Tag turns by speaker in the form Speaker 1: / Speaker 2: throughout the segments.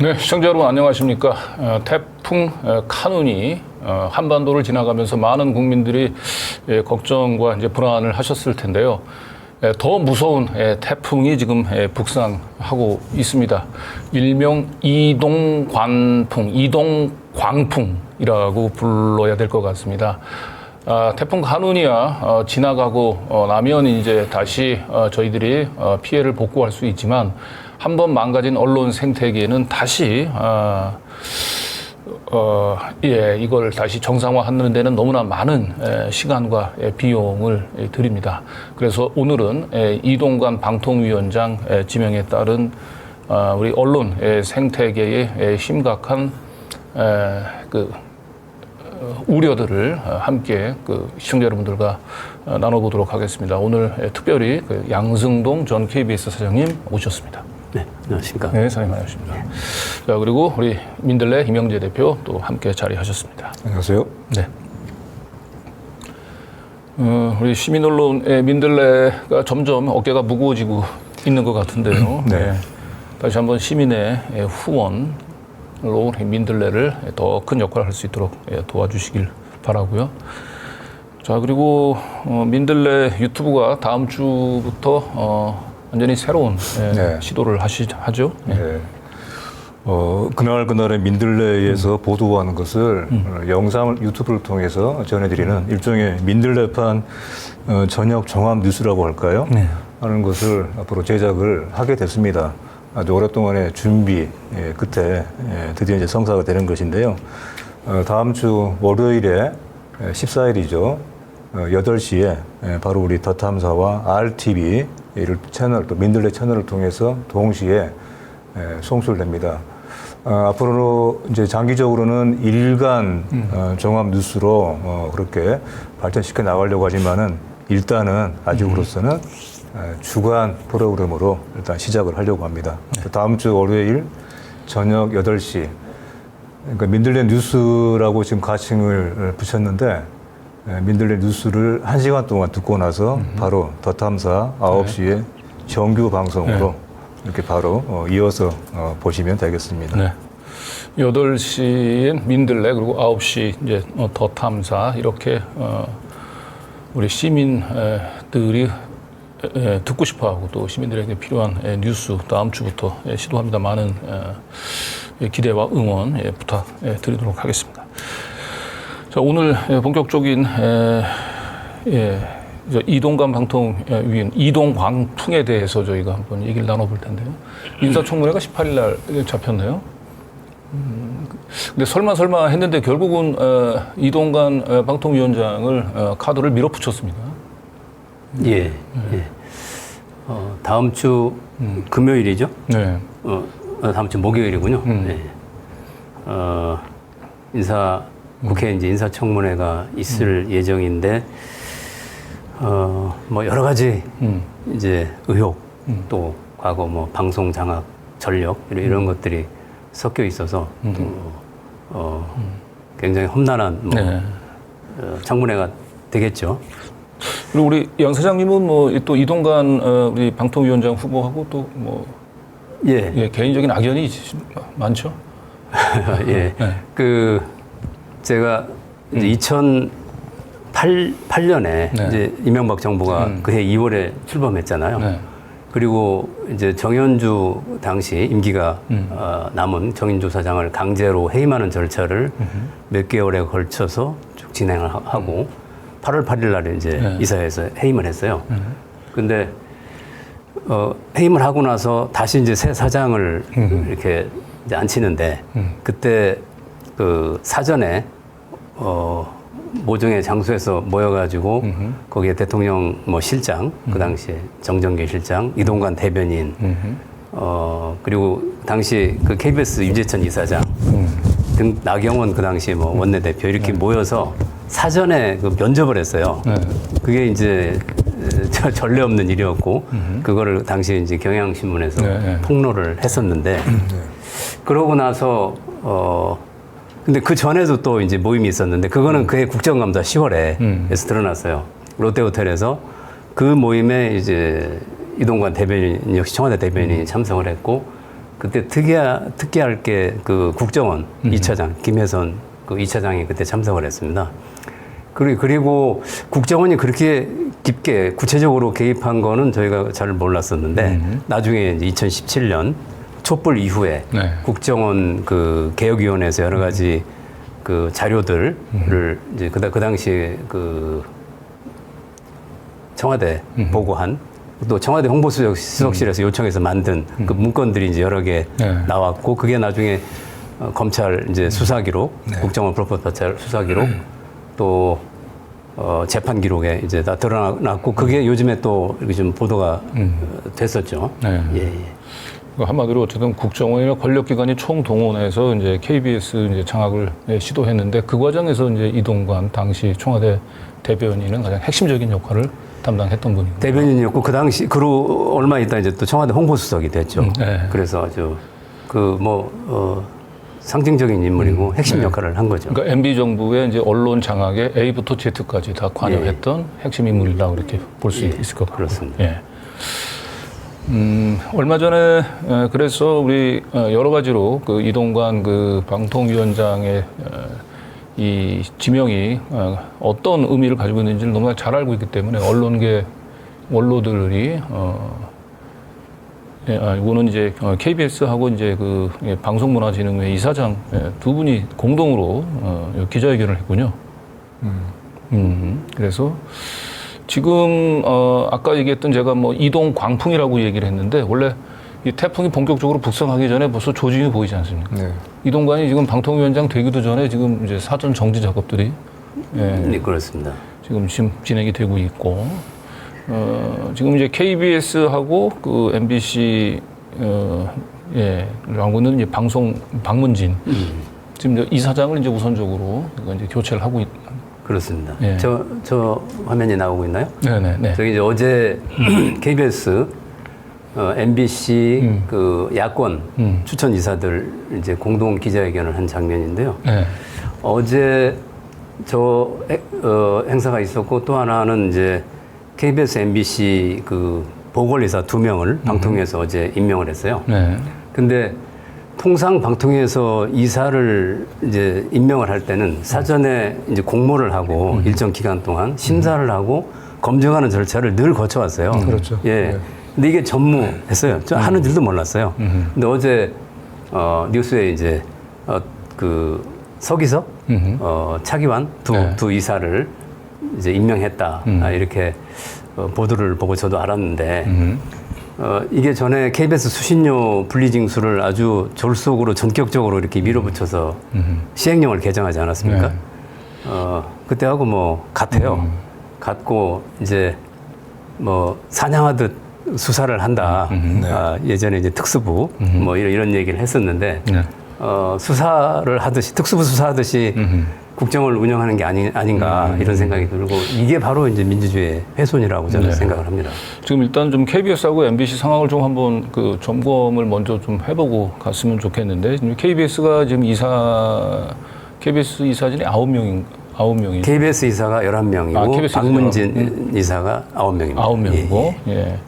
Speaker 1: 네, 시청자 여러분 안녕하십니까. 태풍 카눈이 한반도를 지나가면서 많은 국민들이 걱정과 이제 불안을 하셨을 텐데요. 더 무서운 태풍이 지금 북상하고 있습니다. 일명 이동광풍이라고 불러야 될 것 같습니다. 태풍 카눈이야 지나가고 나면 이제 다시 저희들이 피해를 복구할 수 있지만 한번 망가진 언론 생태계는 다시 이걸 다시 정상화하는 데는 너무나 많은 시간과 비용을 드립니다. 그래서 오늘은 이동관 방통위원장 지명에 따른 우리 언론 생태계의 심각한 우려들을 함께 시청자 여러분들과 나눠보도록 하겠습니다. 오늘 특별히 양승동 전 KBS 사장님 오셨습니다.
Speaker 2: 네, 안녕하십니까.
Speaker 1: 네, 사장님 안녕하십니까. 자, 그리고 우리 민들레 임영재 대표 또 함께 자리하셨습니다.
Speaker 3: 안녕하세요.
Speaker 1: 네. 우리 시민 언론의 민들레가 점점 어깨가 무거워지고 있는 것 같은데요.
Speaker 3: 네.
Speaker 1: 다시 한번 시민의 후원으로 민들레를 더 큰 역할을 할 수 있도록 도와주시길 바라고요. 자, 그리고 민들레 유튜브가 다음 주부터 완전히 새로운 시도를 하죠.
Speaker 3: 네. 그날의 민들레에서 보도하는 것을 영상을 유튜브를 통해서 전해드리는 일종의 민들레판 저녁 종합 뉴스라고 할까요?
Speaker 1: 네.
Speaker 3: 하는 것을 앞으로 제작을 하게 됐습니다. 아주 오랫동안의 준비 끝에 드디어 이제 성사가 되는 것인데요. 다음 주 월요일에 14일이죠. 8시에 바로 우리 더 탐사와 RTV 채널, 또 민들레 채널을 통해서 동시에 송출됩니다. 앞으로 이제 장기적으로는 일간 종합 뉴스로 그렇게 발전시켜 나가려고 하지만은 일단은 아직으로서는 주간 프로그램으로 일단 시작을 하려고 합니다. 다음 주 월요일 저녁 8시. 그러니까 민들레 뉴스라고 지금 가칭을 붙였는데 민들레 뉴스를 1시간 동안 듣고 나서 바로 더 탐사 9시에 정규 방송으로 이렇게 바로 이어서 보시면 되겠습니다.
Speaker 1: 네. 8시엔 민들레 그리고 9시 이제 더 탐사 이렇게 우리 시민들이 듣고 싶어하고 또 시민들에게 필요한 뉴스 다음 주부터 시도합니다. 많은 기대와 응원 부탁드리도록 하겠습니다. 자, 오늘 본격적인 이동관 방통위원 이동광풍에 대해서 저희가 한번 얘기를 나눠볼 텐데요. 인사청문회가 18일 날 잡혔네요. 근데 설마 했는데 결국은 이동관 방통위원장을 카드를 밀어붙였습니다.
Speaker 2: 예. 다음 주 금요일이죠?
Speaker 1: 네.
Speaker 2: 다음 주 목요일이군요. 네. 국회 이제 인사청문회가 있을 예정인데, 뭐 여러 가지 이제 의혹, 또 과거 뭐 방송 장악 전력 이런 것들이 섞여 있어서 또 굉장히 험난한 청문회가 되겠죠.
Speaker 1: 그리고 우리 양 사장님은 뭐 또 이동관 우리 방통위원장 후보하고 또 뭐 개인적인 악연이 많죠.
Speaker 2: 예. 네. 제가 이제 2008년에 이제 이명박 정부가 그해 2월에 출범했잖아요. 네. 그리고 이제 정현주 당시 임기가 남은 정인조사장을 강제로 해임하는 절차를 몇 개월에 걸쳐서 쭉 진행을 하고 8월 8일 날에 이제 이사회에서 해임을 했어요. 근데 해임을 하고 나서 다시 이제 새 사장을 이렇게 이제 앉히는데 그때 사전에 모종의 장소에서 모여가지고 거기에 대통령 뭐 실장 그 당시에 정정계 실장 이동관 대변인 그리고 당시 그 KBS 유재천 이사장 등 나경원 그 당시 뭐 원내대표 이렇게 모여서 사전에 면접을 했어요. 그게 이제 전례 없는 일이었고 그거를 당시에 이제 경향신문에서 폭로를 했었는데 그러고 나서 근데 그 전에도 또 이제 모임이 있었는데 그거는 그해 국정감사 10월에에서 드러났어요. 롯데호텔에서 그 모임에 이제 이동관 대변인 역시 청와대 대변인이 참석을 했고 그때 특기할 게 그 국정원 2차장 김혜선 그 2차장이 그때 참석을 했습니다. 그리고 국정원이 그렇게 깊게 구체적으로 개입한 거는 저희가 잘 몰랐었는데 나중에 이제 2017년 촛불 이후에
Speaker 1: 네.
Speaker 2: 국정원 그 개혁위원회에서 여러 가지 그 자료들을 이제 그 당시에 그 청와대 보고한 또 청와대 홍보수석실에서 요청해서 만든 그 문건들이 이제 여러 개
Speaker 1: 네.
Speaker 2: 나왔고 그게 나중에 검찰 이제 수사기록, 국정원 불법사찰 수사기록 또 재판 기록에 이제 다 드러났고 그게 요즘에 또 이렇게 좀 보도가 됐었죠.
Speaker 1: 네.
Speaker 2: 예, 예.
Speaker 1: 한마디로 어쨌든 국정원이나 권력기관이 총동원해서 이제 KBS 이제 장악을 시도했는데 그 과정에서 이제 이동관 당시 청와대 대변인은 가장 핵심적인 역할을 담당했던 분이고
Speaker 2: 대변인이었고 그 당시 그로 얼마 있다 이제 또 청와대 홍보수석이 됐죠.
Speaker 1: 네.
Speaker 2: 그래서 아주 그 상징적인 인물이고 핵심 역할을 한 거죠.
Speaker 1: 그러니까 MB 정부의 이제 언론 장악에 A부터 Z까지 다 관여했던 핵심 인물이라고 이렇게 볼 수 있을 것 같고.
Speaker 2: 그렇습니다.
Speaker 1: 예. 얼마 전에 그래서 우리 여러 가지로 그 이동관 그 방통위원장의 이 지명이 어떤 의미를 가지고 있는지를 너무 잘 알고 있기 때문에 언론계 원로들이 이거는 이제 KBS하고 이제 그 방송문화진흥회 이사장 두 분이 공동으로 기자회견을 했군요. 그래서 지금 아까 얘기했던 제가 뭐 이동 광풍이라고 얘기를 했는데 원래 이 태풍이 본격적으로 북상하기 전에 벌써 조짐이 보이지 않습니까?
Speaker 3: 네.
Speaker 1: 이동관이 지금 방통위원장 되기도 전에 지금 이제 사전 정지 작업들이
Speaker 2: 네, 그렇습니다.
Speaker 1: 지금 진행이 되고 있고 지금 이제 KBS하고 그 MBC 라고 있는 이제 방송 방문진 지금 이제 이사장을 이제 우선적으로 이제 교체를 하고
Speaker 2: 그렇습니다.
Speaker 1: 예.
Speaker 2: 저 화면이 나오고 있나요?
Speaker 1: 네네네.
Speaker 2: 저기 이제 어제 KBS, MBC 그 야권 추천 이사들 이제 공동 기자회견을 한 장면인데요.
Speaker 1: 네.
Speaker 2: 어제 행사가 있었고 또 하나는 이제 KBS, MBC 그 보궐이사 2명을 방통위에서 어제 임명을 했어요.
Speaker 1: 네.
Speaker 2: 근데 통상 방통위에서 이사를 이제 임명을 할 때는 사전에 이제 공모를 하고 일정 기간 동안 심사를 하고 검증하는 절차를 늘 거쳐왔어요.
Speaker 3: 그렇죠.
Speaker 2: 예.
Speaker 3: 네.
Speaker 2: 근데 이게 전무했어요. 저 하는 줄도 몰랐어요. 근데 어제 뉴스에 이제 그 서기석, 차기환 두 이사를 이제 임명했다. 이렇게 보도를 보고 저도 알았는데 이게 전에 KBS 수신료 분리징수를 아주 졸속으로 전격적으로 이렇게 밀어붙여서 시행령을 개정하지 않았습니까?
Speaker 1: 네.
Speaker 2: 그때하고 뭐 같아요. 같고 이제 뭐 사냥하듯 수사를 한다. 예전에 이제 특수부 뭐 이런 얘기를 했었는데
Speaker 1: 네.
Speaker 2: 수사를 하듯이 특수부 수사하듯이 국정을 운영하는 게 아닌가 이런 생각이 들고 이게 바로 이제 민주주의의 훼손이라고 저는 생각을 합니다.
Speaker 1: 지금 일단 좀 KBS하고 MBC 상황을 좀 한번 그 점검을 먼저 좀 해보고 갔으면 좋겠는데 KBS가 지금 KBS 이사진이 9명이
Speaker 2: KBS 이사가 11명이고
Speaker 1: KBS
Speaker 2: 박문진 이사가 9명입니다.
Speaker 1: 9명이고 예.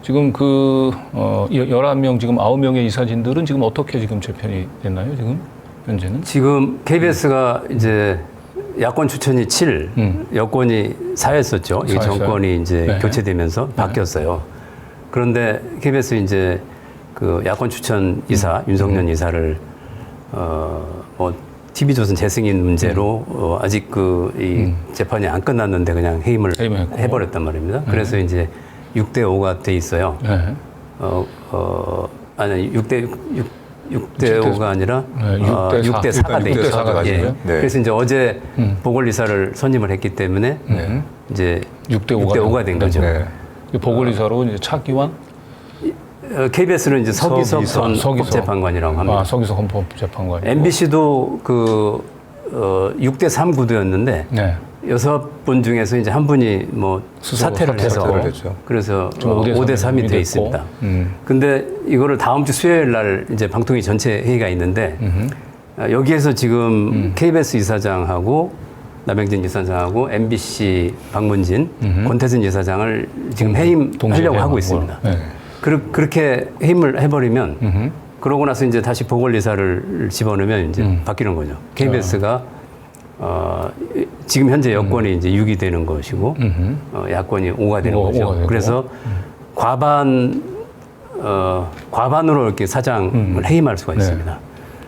Speaker 1: 지금 그 11명 지금 9명의 이사진들은 지금 어떻게 지금 재편이 됐나요? 지금 현재는?
Speaker 2: 지금 KBS가 이제 야권 추천이 7, 여권이 4였었죠. 이 정권이 이제 교체되면서 바뀌었어요. 그런데 KBS 이제 그 야권 추천 이사 윤석열 이사를 뭐 TV조선 재승인 문제로 아직 이 재판이 안 끝났는데 그냥 해임을 해버렸단 말입니다. 그래서 이제 6대5가 돼 있어요. 아니 6대5가 아니라 6대4가 돼 있어요.
Speaker 1: 네.
Speaker 2: 그래서 이제 어제 보궐이사를 선임을 했기 때문에 이제 6대5가 된 거죠.
Speaker 3: 네.
Speaker 1: 보궐이사로 이제 차기환
Speaker 2: KBS는 이제 서기석 전 헌법재판관이라고 합니다.
Speaker 1: 서기석 헌법재판관.
Speaker 2: MBC도 그 6대3 구도였는데
Speaker 1: 네.
Speaker 2: 6분 중에서 이제 한 분이 뭐 사퇴를 해서 그래서 5대3이 돼 있습니다. 근데 이거를 다음 주 수요일 날 이제 방통위 전체 회의가 있는데 여기에서 지금 KBS 이사장하고 남영진 이사장하고 MBC 박문진, 권태선 이사장을 지금 해임하려고 하고 있습니다.
Speaker 1: 네.
Speaker 2: 그렇게 해임을 해버리면 그러고 나서 이제 다시 보궐이사를 집어넣으면 이제 바뀌는 거죠. KBS가 지금 현재 여권이 이제 6이 되는 것이고 야권이 5가 되는 거죠. 그래서 과반으로 이렇게 사장을 해임할 수가 있습니다.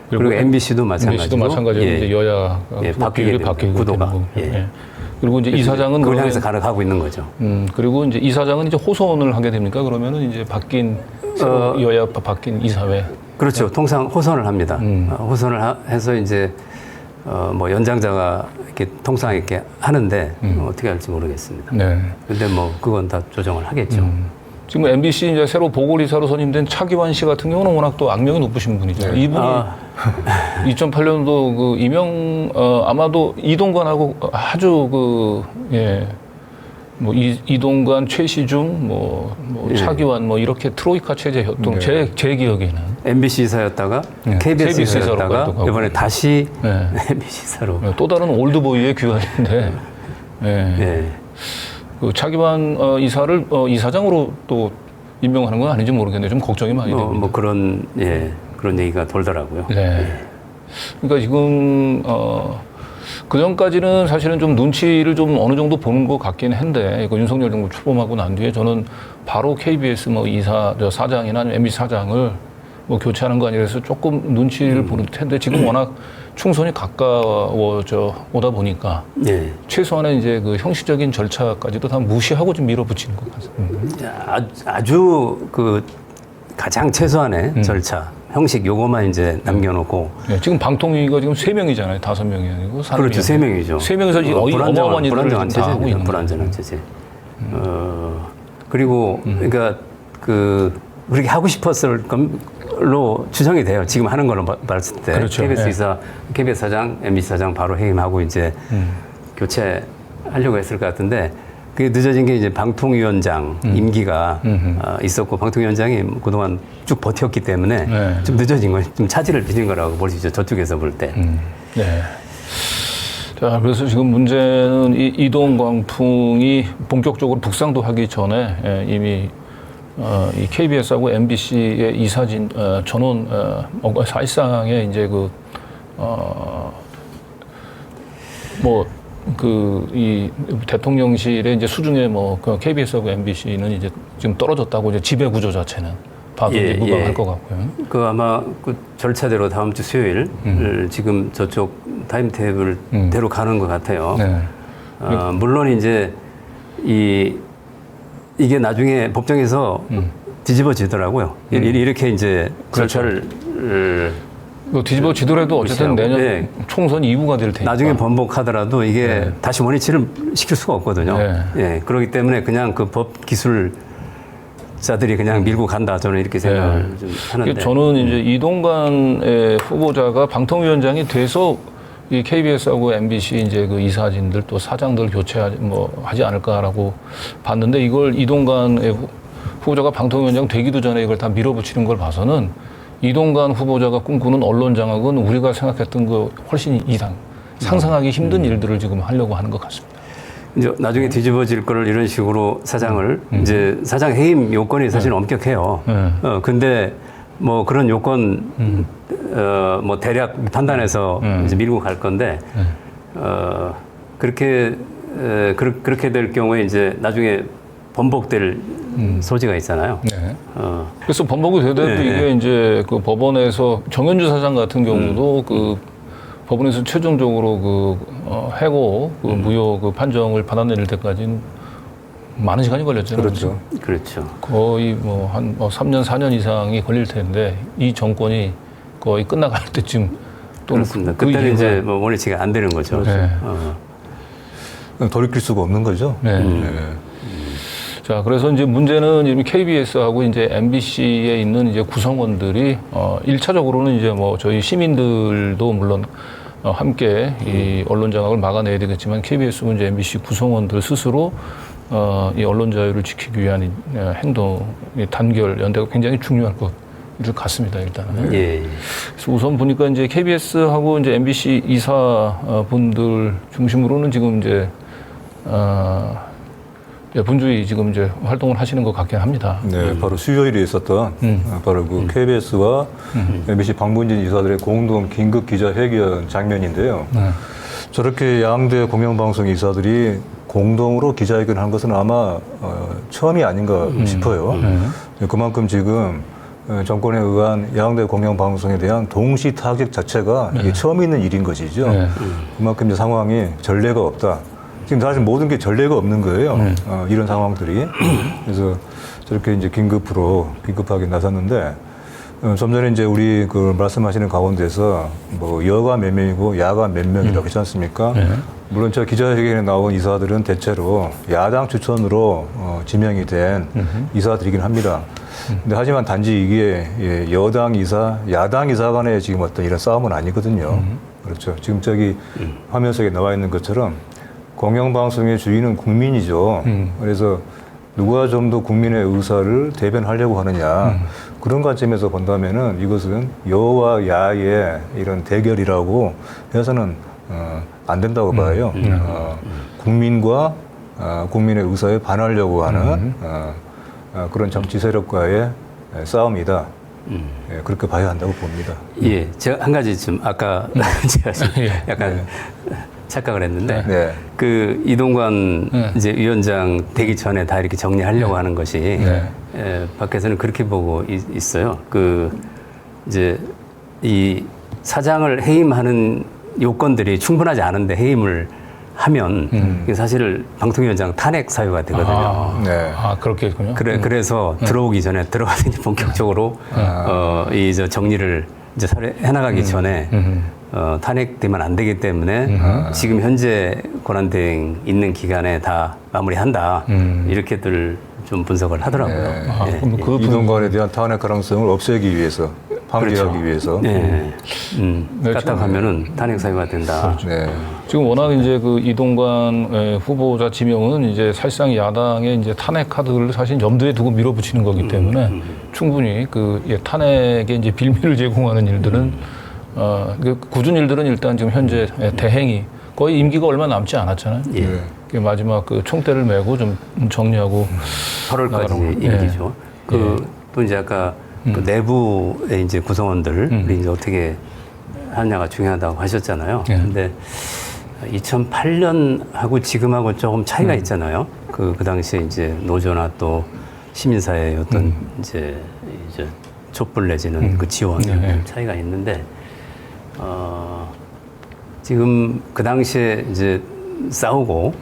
Speaker 2: 그리고 MBC도 마찬가지로
Speaker 1: 이제 여야
Speaker 2: 바뀌게 구도가.
Speaker 1: 그리고 이제 이사장은
Speaker 2: 그걸 향해서 가고 있는 거죠.
Speaker 1: 그리고 이제 이사장은 이제 호선을 하게 됩니까? 그러면은 이제 바뀐 여야 바뀐 이사회.
Speaker 2: 그렇죠. 통상 호선을 합니다. 호선을 해서 이제 뭐 연장자가 이렇게 통상 이렇게 하는데 어떻게 할지 모르겠습니다.
Speaker 1: 네.
Speaker 2: 근데 뭐 그건 다 조정을 하겠죠. 지금
Speaker 1: MBC 이제 새로 보궐이사로 선임된 차기환 씨 같은 경우는 워낙 또 악명이 높으신 분이죠.
Speaker 3: 네.
Speaker 1: 이분이 2008년도 그 아마도 이동관하고 아주 뭐 이동관, 최시중, 차기환 이렇게 트로이카 체제였던 제 기억에는
Speaker 2: MBC 이사였다가 KBS 이사였다가 이번에 다시 MBC 이사로
Speaker 1: 또 다른 올드보이의 귀환인데. 그 차기환 이사를 이사장으로 또 임명하는 건 아닌지 모르겠는데 좀 걱정이 많이 됩니다.
Speaker 2: 뭐 그런 얘기가 돌더라고요.
Speaker 1: 네. 그러니까 지금 그 전까지는 사실은 좀 눈치를 좀 어느 정도 보는 것 같긴 한데 이거 윤석열 정부 출범하고 난 뒤에 저는 바로 KBS 사장이나 MBC 사장을 교체하는 거 아니라서 조금 눈치를 보는 텐데 지금 워낙 총선이 가까워져 오다 보니까 최소한의 이제 그 형식적인 절차까지도 다 무시하고 좀 밀어붙이는 것 같습니다.
Speaker 2: 아주 그 가장 최소한의 절차, 형식 요거만 이제 남겨놓고
Speaker 1: 지금 방통위가 지금 3명이잖아요. 5명이 아니고 3명.
Speaker 2: 그렇죠. 3명이죠.
Speaker 1: 3명에서 어마어마한 일을
Speaker 2: 불안정한
Speaker 1: 다 하고 있는
Speaker 2: 불안정한 체제. 그리고 그러니까 그렇게 하고 싶었을 걸로 추정이 돼요. 지금 하는 걸로 봤을 때
Speaker 1: 그렇죠.
Speaker 2: KBS 이사, KBS 사장, MBC 사장 바로 해임하고 이제 교체하려고 했을 것 같은데 그게 늦어진 게 이제 방통위원장 임기가 있었고 방통위원장이 그동안 쭉 버텼기 때문에 좀 늦어진 거, 좀 차질을 빚은 거라고 볼 수 있죠. 저쪽에서 볼 때.
Speaker 1: 네. 자, 그래서 지금 문제는 이동 광풍이 본격적으로 북상도 하기 전에 이미 이 KBS하고 MBC의 이사진 전원 사실상의 이제 이 대통령실의 이제 수중에 그 KBS하고 MBC는 이제 지금 떨어졌다고 이제 지배 구조 자체는 봐도 이제 무방할 것 같고요.
Speaker 2: 그 아마 그 절차대로 다음 주 수요일 지금 저쪽 타임테이블대로 가는 것 같아요.
Speaker 1: 네.
Speaker 2: 물론 이제 이게 나중에 법정에서 뒤집어지더라고요. 이렇게 이제 절차를
Speaker 1: 뒤집어지더라도 어쨌든 내년 총선 이후가 될 테니까.
Speaker 2: 나중에 번복하더라도 이게 다시 원위치를 시킬 수가 없거든요. 그렇기 때문에 그냥 그 법 기술자들이 그냥 밀고 간다. 저는 이렇게 생각을 좀 하는데.
Speaker 1: 저는 이제 이동관의 후보자가 방통위원장이 돼서 이 KBS하고 MBC 이제 그 이사진들 또 사장들 교체하지 않을까라고 봤는데 이걸 이동관의 후보자가 방통위원장 되기도 전에 이걸 다 밀어붙이는 걸 봐서는 이동관 후보자가 꿈꾸는 언론 장악은 우리가 생각했던 거 훨씬 이상 상상하기 힘든 일들을 지금 하려고 하는 것 같습니다.
Speaker 2: 이제 나중에 뒤집어질 거를 이런 식으로 사장을 이제 사장 해임 요건이 사실 엄격해요. 근데 뭐 그런 요건 뭐 대략 판단해서 이제 밀고 갈 건데 그렇게 될 경우에 이제 나중에 번복될 소지가 있잖아요.
Speaker 1: 그래서 번복이 되더라도 이게 이제 그 법원에서 정현주 사장 같은 경우도 그 법원에서 최종적으로 해고 무효 판정을 받아낼 때까지는 많은 시간이 걸렸잖아요.
Speaker 2: 그렇죠.
Speaker 1: 거의 한 3년, 4년 이상이 걸릴 텐데 이 정권이 거의 끝나갈 때쯤 또
Speaker 2: 그렇습니다. 그때는 이제 원위치가 안 되는 거죠.
Speaker 3: 돌이킬 수가 없는 거죠.
Speaker 1: 자, 그래서 이제 문제는 KBS하고 이제 MBC에 있는 이제 구성원들이 1차적으로는 이제 저희 시민들도 물론 함께 이 언론 장악을 막아내야 되겠지만 KBS 이제 MBC 구성원들 스스로 이 언론 자유를 지키기 위한 행동, 단결, 연대가 굉장히 중요할 것 같습니다, 일단은. 그래서 우선 보니까 이제 KBS하고 이제 MBC 이사분들 중심으로는 지금 이제 분주히 지금 이제 활동을 하시는 것 같긴 합니다.
Speaker 3: 네, 바로 수요일에 있었던 바로 그 KBS와 MBC 방문진 이사들의 공동 긴급 기자회견 장면인데요. 저렇게 양대 공영방송 이사들이 공동으로 기자회견을 한 것은 아마 처음이 아닌가 싶어요. 그만큼 지금 정권에 의한 양대 공영방송에 대한 동시 타격 자체가 이게 처음 있는 일인 것이죠. 그만큼 이제 상황이 전례가 없다. 지금 사실 모든 게 전례가 없는 거예요. 이런 상황들이. 그래서 저렇게 이제 긴급하게 나섰는데, 좀 전에 이제 우리 그 말씀하시는 가운데서 뭐 여가 몇 명이고 야가 몇 명이라고 했지 않습니까? 물론 저 기자회견에 나온 이사들은 대체로 야당 추천으로 지명이 된 이사들이긴 합니다. 근데 하지만 단지 이게 여당 이사, 야당 이사 간의 지금 어떤 이런 싸움은 아니거든요. 그렇죠. 지금 저기 화면 속에 나와 있는 것처럼 공영방송의 주인은 국민이죠. 그래서 누가 좀 더 국민의 의사를 대변하려고 하느냐. 그런 관점에서 본다면은 이것은 여와 야의 이런 대결이라고 해서는 안 된다고 봐요. 국민과 국민의 의사에 반하려고 하는 그런 정치 세력과의 싸움이다. 예, 그렇게 봐야 한다고 봅니다.
Speaker 2: 예, 제가 한 가지 좀 아까 제가 좀 약간 착각을 했는데
Speaker 3: 네.
Speaker 2: 그 이동관 이제 위원장 되기 전에 다 이렇게 정리하려고 하는 것이 밖에서는 그렇게 보고 있어요. 그 이제 이 사장을 해임하는 요건들이 충분하지 않은데 해임을 하면 이게 사실 방통위원장 탄핵 사유가 되거든요.
Speaker 3: 네.
Speaker 1: 그렇겠군요.
Speaker 2: 그래서 들어오기 전에 들어가서 이제 본격적으로 이 저 정리를 이제 해나가기 전에 탄핵되면 안 되기 때문에 지금 현재 권한대행 있는 기간에 다 마무리한다 이렇게들 좀 분석을 하더라고요.
Speaker 3: 그럼 그 이동관에 대한 탄핵 가능성을 없애기 위해서, 방지하기 위해서.
Speaker 2: 네. 까딱하면은 탄핵 사유가 된다.
Speaker 3: 네.
Speaker 1: 지금 워낙 이제 그 이동관 후보자 지명은 이제 사실상 야당의 이제 탄핵 카드를 사실 염두에 두고 밀어붙이는 거기 때문에 충분히 그 탄핵에 이제 빌미를 제공하는 일들은 그 굳은 일들은 일단 지금 현재 대행이 거의 임기가 얼마 남지 않았잖아요. 그 마지막 그 총대를 메고 좀 정리하고
Speaker 2: 8월까지 임기죠. 또 이제 아까 그 내부의 이제 구성원들이 이제 어떻게 하느냐가 중요하다고 하셨잖아요. 근데 2008년하고 지금하고 조금 차이가 있잖아요. 그 당시에 이제 노조나 또 시민사회의 어떤 이제 촛불 내지는 그 지원 차이가 있는데, 지금 그 당시에 이제 싸우고,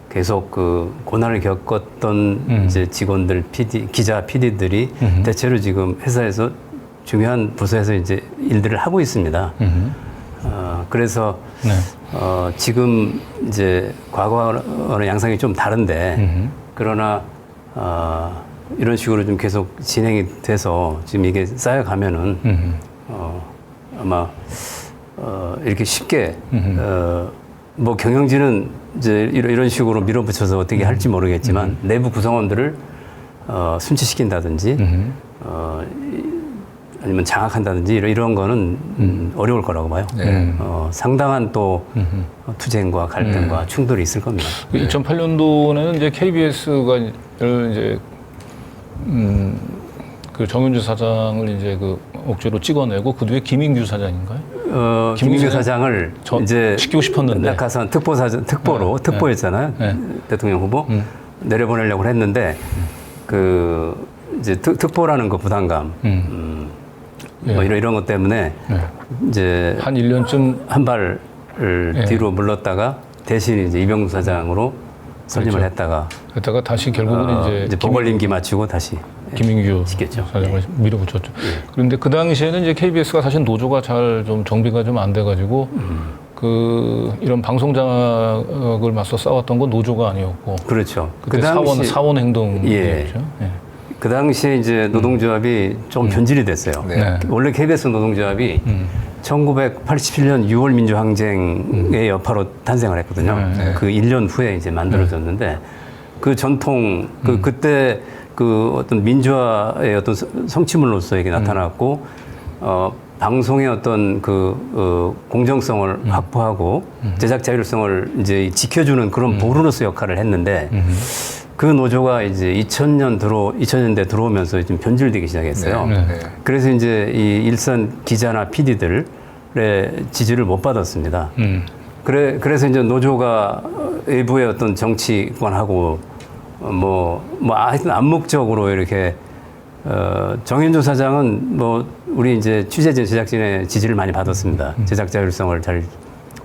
Speaker 2: 계속 그 고난을 겪었던 이제 직원들, 기자, PD들이 대체로 지금 회사에서 중요한 부서에서 이제 일들을 하고 있습니다. 그래서 지금 이제 과거와는 양상이 좀 다른데, 그러나 이런 식으로 좀 계속 진행이 돼서 지금 이게 쌓여가면은 아마 이렇게 쉽게 뭐 경영진은 이제 이런 식으로 밀어붙여서 어떻게 할지 모르겠지만 내부 구성원들을 순치시킨다든지 아니면 장악한다든지 이런 거는 어려울 거라고 봐요. 상당한 또 투쟁과 갈등과 충돌이 있을 겁니다.
Speaker 1: 2008년도에는 이제 KBS가 이제 그 정윤주 사장을 이제 그 억지로 찍어내고 그 뒤에 김인규 사장인가요?
Speaker 2: 김인규 사장을 이제
Speaker 1: 시키고 싶었는데
Speaker 2: 낙하산 특보로 특보였잖아요. 대통령 후보 내려보내려고 했는데 그 이제 특보라는 거 부담감 뭐 이런 것 때문에 이제
Speaker 1: 한 1년쯤
Speaker 2: 한 발을 뒤로 물렀다가 대신 이제 이병우 사장으로 선임을 했다가
Speaker 1: 다시 결국은
Speaker 2: 이제 보궐임기 마치고 다시
Speaker 1: 김인규
Speaker 2: 시켰죠.
Speaker 1: 사장을 밀어붙였죠. 그런데 그 당시에는 이제 KBS가 사실 노조가 잘 좀 정비가 좀 안 돼가지고 그 이런 방송 장악을 맞서 싸웠던 건 노조가 아니었고,
Speaker 2: 그렇죠.
Speaker 1: 그때 사원 행동이었죠.
Speaker 2: 그 당시에 이제 노동조합이 좀 변질이 됐어요. 원래 KBS 노동조합이 1987년 6월 민주항쟁의 여파로 탄생을 했거든요. 그 1년 후에 이제 만들어졌는데 그 전통, 그때 그 어떤 민주화의 어떤 성취물로서 이게 나타났고, 방송의 어떤 공정성을 확보하고 제작 자율성을 이제 지켜주는 그런 보루로서 역할을 했는데 그 노조가 이제 2000년대 들어오면서 좀 변질되기 시작했어요.
Speaker 3: 네.
Speaker 2: 그래서 이제 이 일선 기자나 PD들의 지지를 못 받았습니다. 그래서 이제 노조가 외부의 어떤 정치권하고 하여튼 암묵적으로 이렇게 정현주 사장은 우리 이제 취재진 제작진의 지지를 많이 받았습니다. 제작 자율성을 잘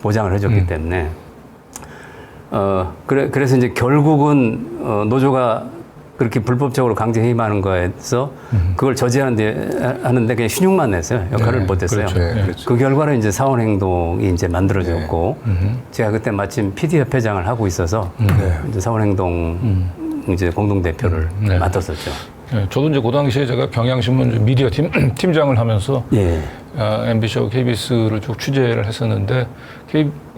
Speaker 2: 보장을 해줬기 때문에 그래서 이제 결국은 노조가 그렇게 불법적으로 강제 해임하는 거에서 그걸 하는데 그냥 신용만 냈어요. 역할을
Speaker 1: 네,
Speaker 2: 못했어요.
Speaker 1: 그렇죠.
Speaker 3: 네, 그렇죠.
Speaker 2: 그 결과로 이제 사원 행동이 이제 만들어졌고 제가 그때 마침 PD 협회장을 하고 있어서 이제 사원 행동 이제 공동 대표를 맡았었죠.
Speaker 1: 네, 저도 이제 그 당시에 제가 경향신문 미디어 팀장을 하면서
Speaker 2: 예.
Speaker 1: MBC하고 KBS를 쭉 취재를 했었는데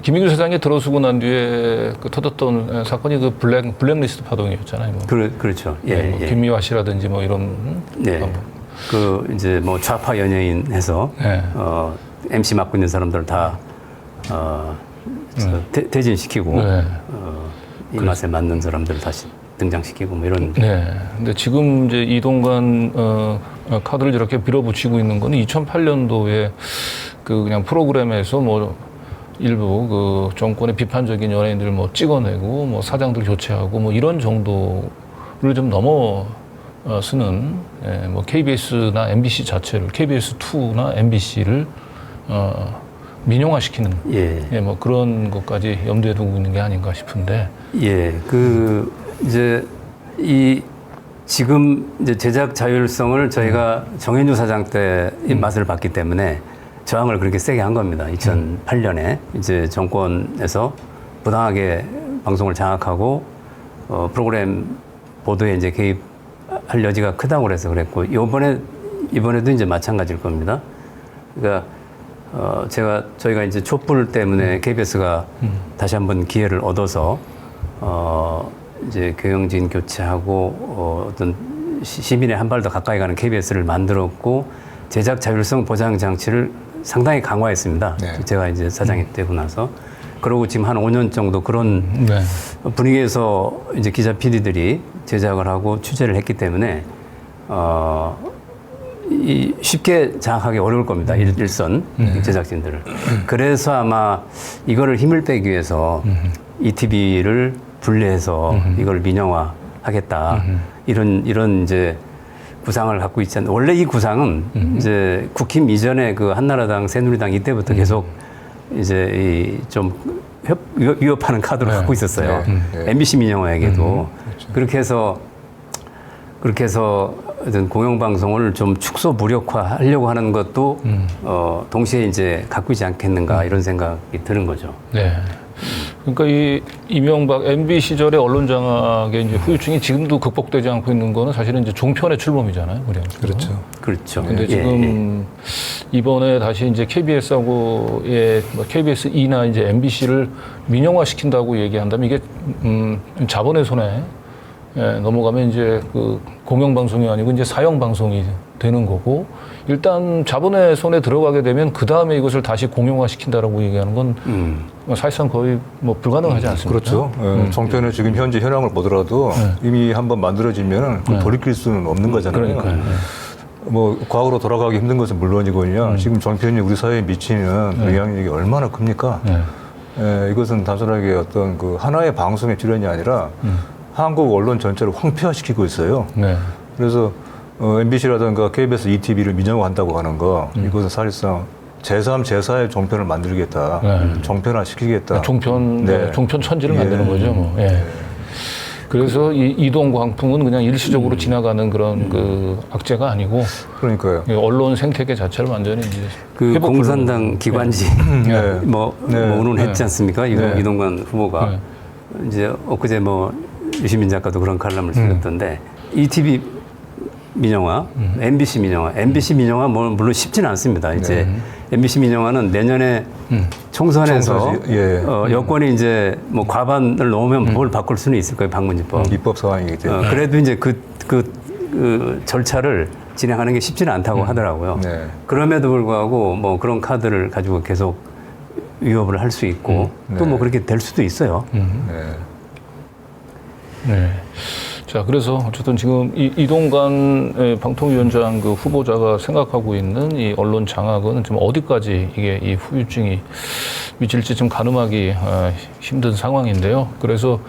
Speaker 1: 김인규 사장이 들어서고 난 뒤에 터졌던 사건이 그 블랙리스트 파동이었잖아요.
Speaker 2: 그렇죠.
Speaker 1: 네, 뭐 김미화 씨라든지 뭐 이런
Speaker 2: 네. 이제 좌파 연예인 해서
Speaker 1: 네.
Speaker 2: MC 맡고 있는 사람들 다 퇴진시키고
Speaker 1: 네.
Speaker 2: 입맛에 맞는 사람들 다시 등장시키고 뭐 이런.
Speaker 1: 네. 근데 지금 이제 이동관 카드를 저렇게 밀어붙이고 있는 거는 2008년도에 그냥 프로그램에서 일부 그 정권의 비판적인 연예인들 찍어내고 사장들 교체하고 이런 정도를 좀 넘어서는 KBS나 MBC 자체를 KBS2나 MBC를 민영화시키는 그런 것까지 염두에 두고 있는 게 아닌가 싶은데.
Speaker 2: 예, 이제 지금 이제 제작 자율성을 저희가 정현주 사장 때 맛을 봤기 때문에 저항을 그렇게 세게 한 겁니다. 2008년에 이제 정권에서 부당하게 방송을 장악하고 프로그램 보도에 이제 개입할 여지가 크다고 그래서 그랬고 이번에도 이제 마찬가지일 겁니다. 그러니까 저희가 이제 촛불 때문에 KBS가 다시 한번 기회를 얻어서 이제 경영진 교체하고 어떤 시민의 한 발 더 가까이 가는 KBS를 만들었고 제작 자율성 보장 장치를 상당히 강화했습니다.
Speaker 3: 네.
Speaker 2: 제가 이제 사장이 되고 나서 그러고 지금 한 5년 정도 그런 분위기에서 이제 기자 PD들이 제작을 하고 취재를 했기 때문에 쉽게 장악하기 어려울 겁니다. 일선 제작진들을. 그래서 아마 이거를 힘을 빼기 위해서 ETV를 분리해서 이걸 민영화하겠다. 이런 이제 구상을 갖고 있지 않나. 원래 이 구상은 이제 국힘 이전에 그 한나라당, 새누리당 이때부터 계속 이제 좀 위협하는 카드로 갖고 있었어요. MBC 민영화에게도. 그렇게 해서 어떤 공영방송을 좀 축소 무력화하려고 하는 것도 동시에 이제 갖고 있지 않겠는가 이런 생각이 드는 거죠.
Speaker 1: 네. 그러니까 이 이명박 MB 시절의 언론 장악의 이제 후유증이 지금도 극복되지 않고 있는 거는 사실은 이제 종편의 출범이잖아요, 우리한테.
Speaker 3: 그렇죠.
Speaker 2: 그렇죠.
Speaker 1: 근데 지금 이번에 다시 이제 KBS하고의 KBS2나 이제 MBC를 민영화 시킨다고 얘기한다면 이게 자본의 손에 넘어가면 이제 그 공영방송이 아니고 이제 사형방송이 되는 거고, 일단 자본의 손에 들어가게 되면 그 다음에 이것을 다시 공영화시킨다라고 얘기하는 건 사실상 거의 불가능하지 않습니까?
Speaker 3: 그렇죠. 정편의 지금 현재 현황을 보더라도 이미 한번 만들어지면 그걸 돌이킬 수는 없는 거잖아요.
Speaker 1: 그러니까요.
Speaker 3: 과거로 돌아가기 힘든 것은 물론이거든요. 지금 정편이 우리 사회에 미치는 영향력이 얼마나 큽니까? 이것은 단순하게 어떤 그 하나의 방송의 출연이 아니라 한국 언론 전체를 황폐화시키고 있어요. 그래서 MBC라든가 KBS, ETV를 민영화한다고 하는 거, 이것은 사실상 제3, 제4의 종편을 만들겠다. 종편화시키겠다.
Speaker 1: 종편 천지를 만드는 거죠. 그래서 이 이동광풍은 그냥 일시적으로 지나가는 그런 그 악재가 아니고,
Speaker 3: 그러니까요.
Speaker 1: 언론 생태계 자체를 완전히 이제
Speaker 2: 그 공산당 기관지 운운했지 않습니까?
Speaker 1: 네.
Speaker 2: 이동관 후보가 이제 엊그제 유시민 작가도 그런 칼럼을 쓰셨던데 ETV 민영화, MBC 민영화. MBC 민영화 물론 쉽지는 않습니다. 이제 MBC 민영화는 내년에 총선에서 여권이 이제 과반을 넘으면 법을 바꿀 수는 있을 거예요. 방문지법.
Speaker 3: 입법 사항이기 때문에.
Speaker 2: 그래도 이제 그 절차를 진행하는 게 쉽지는 않다고 하더라고요.
Speaker 3: 네.
Speaker 2: 그럼에도 불구하고 뭐 그런 카드를 가지고 계속 위협을 할 수 있고 또 뭐 그렇게 될 수도 있어요.
Speaker 3: 네.
Speaker 1: 네. 자, 그래서 어쨌든 지금 이동관 방통위원장 그 후보자가 생각하고 있는 이 언론 장악은 좀 어디까지 이게 이 후유증이 미칠지 좀 가늠하기 힘든 상황인데요. 그래서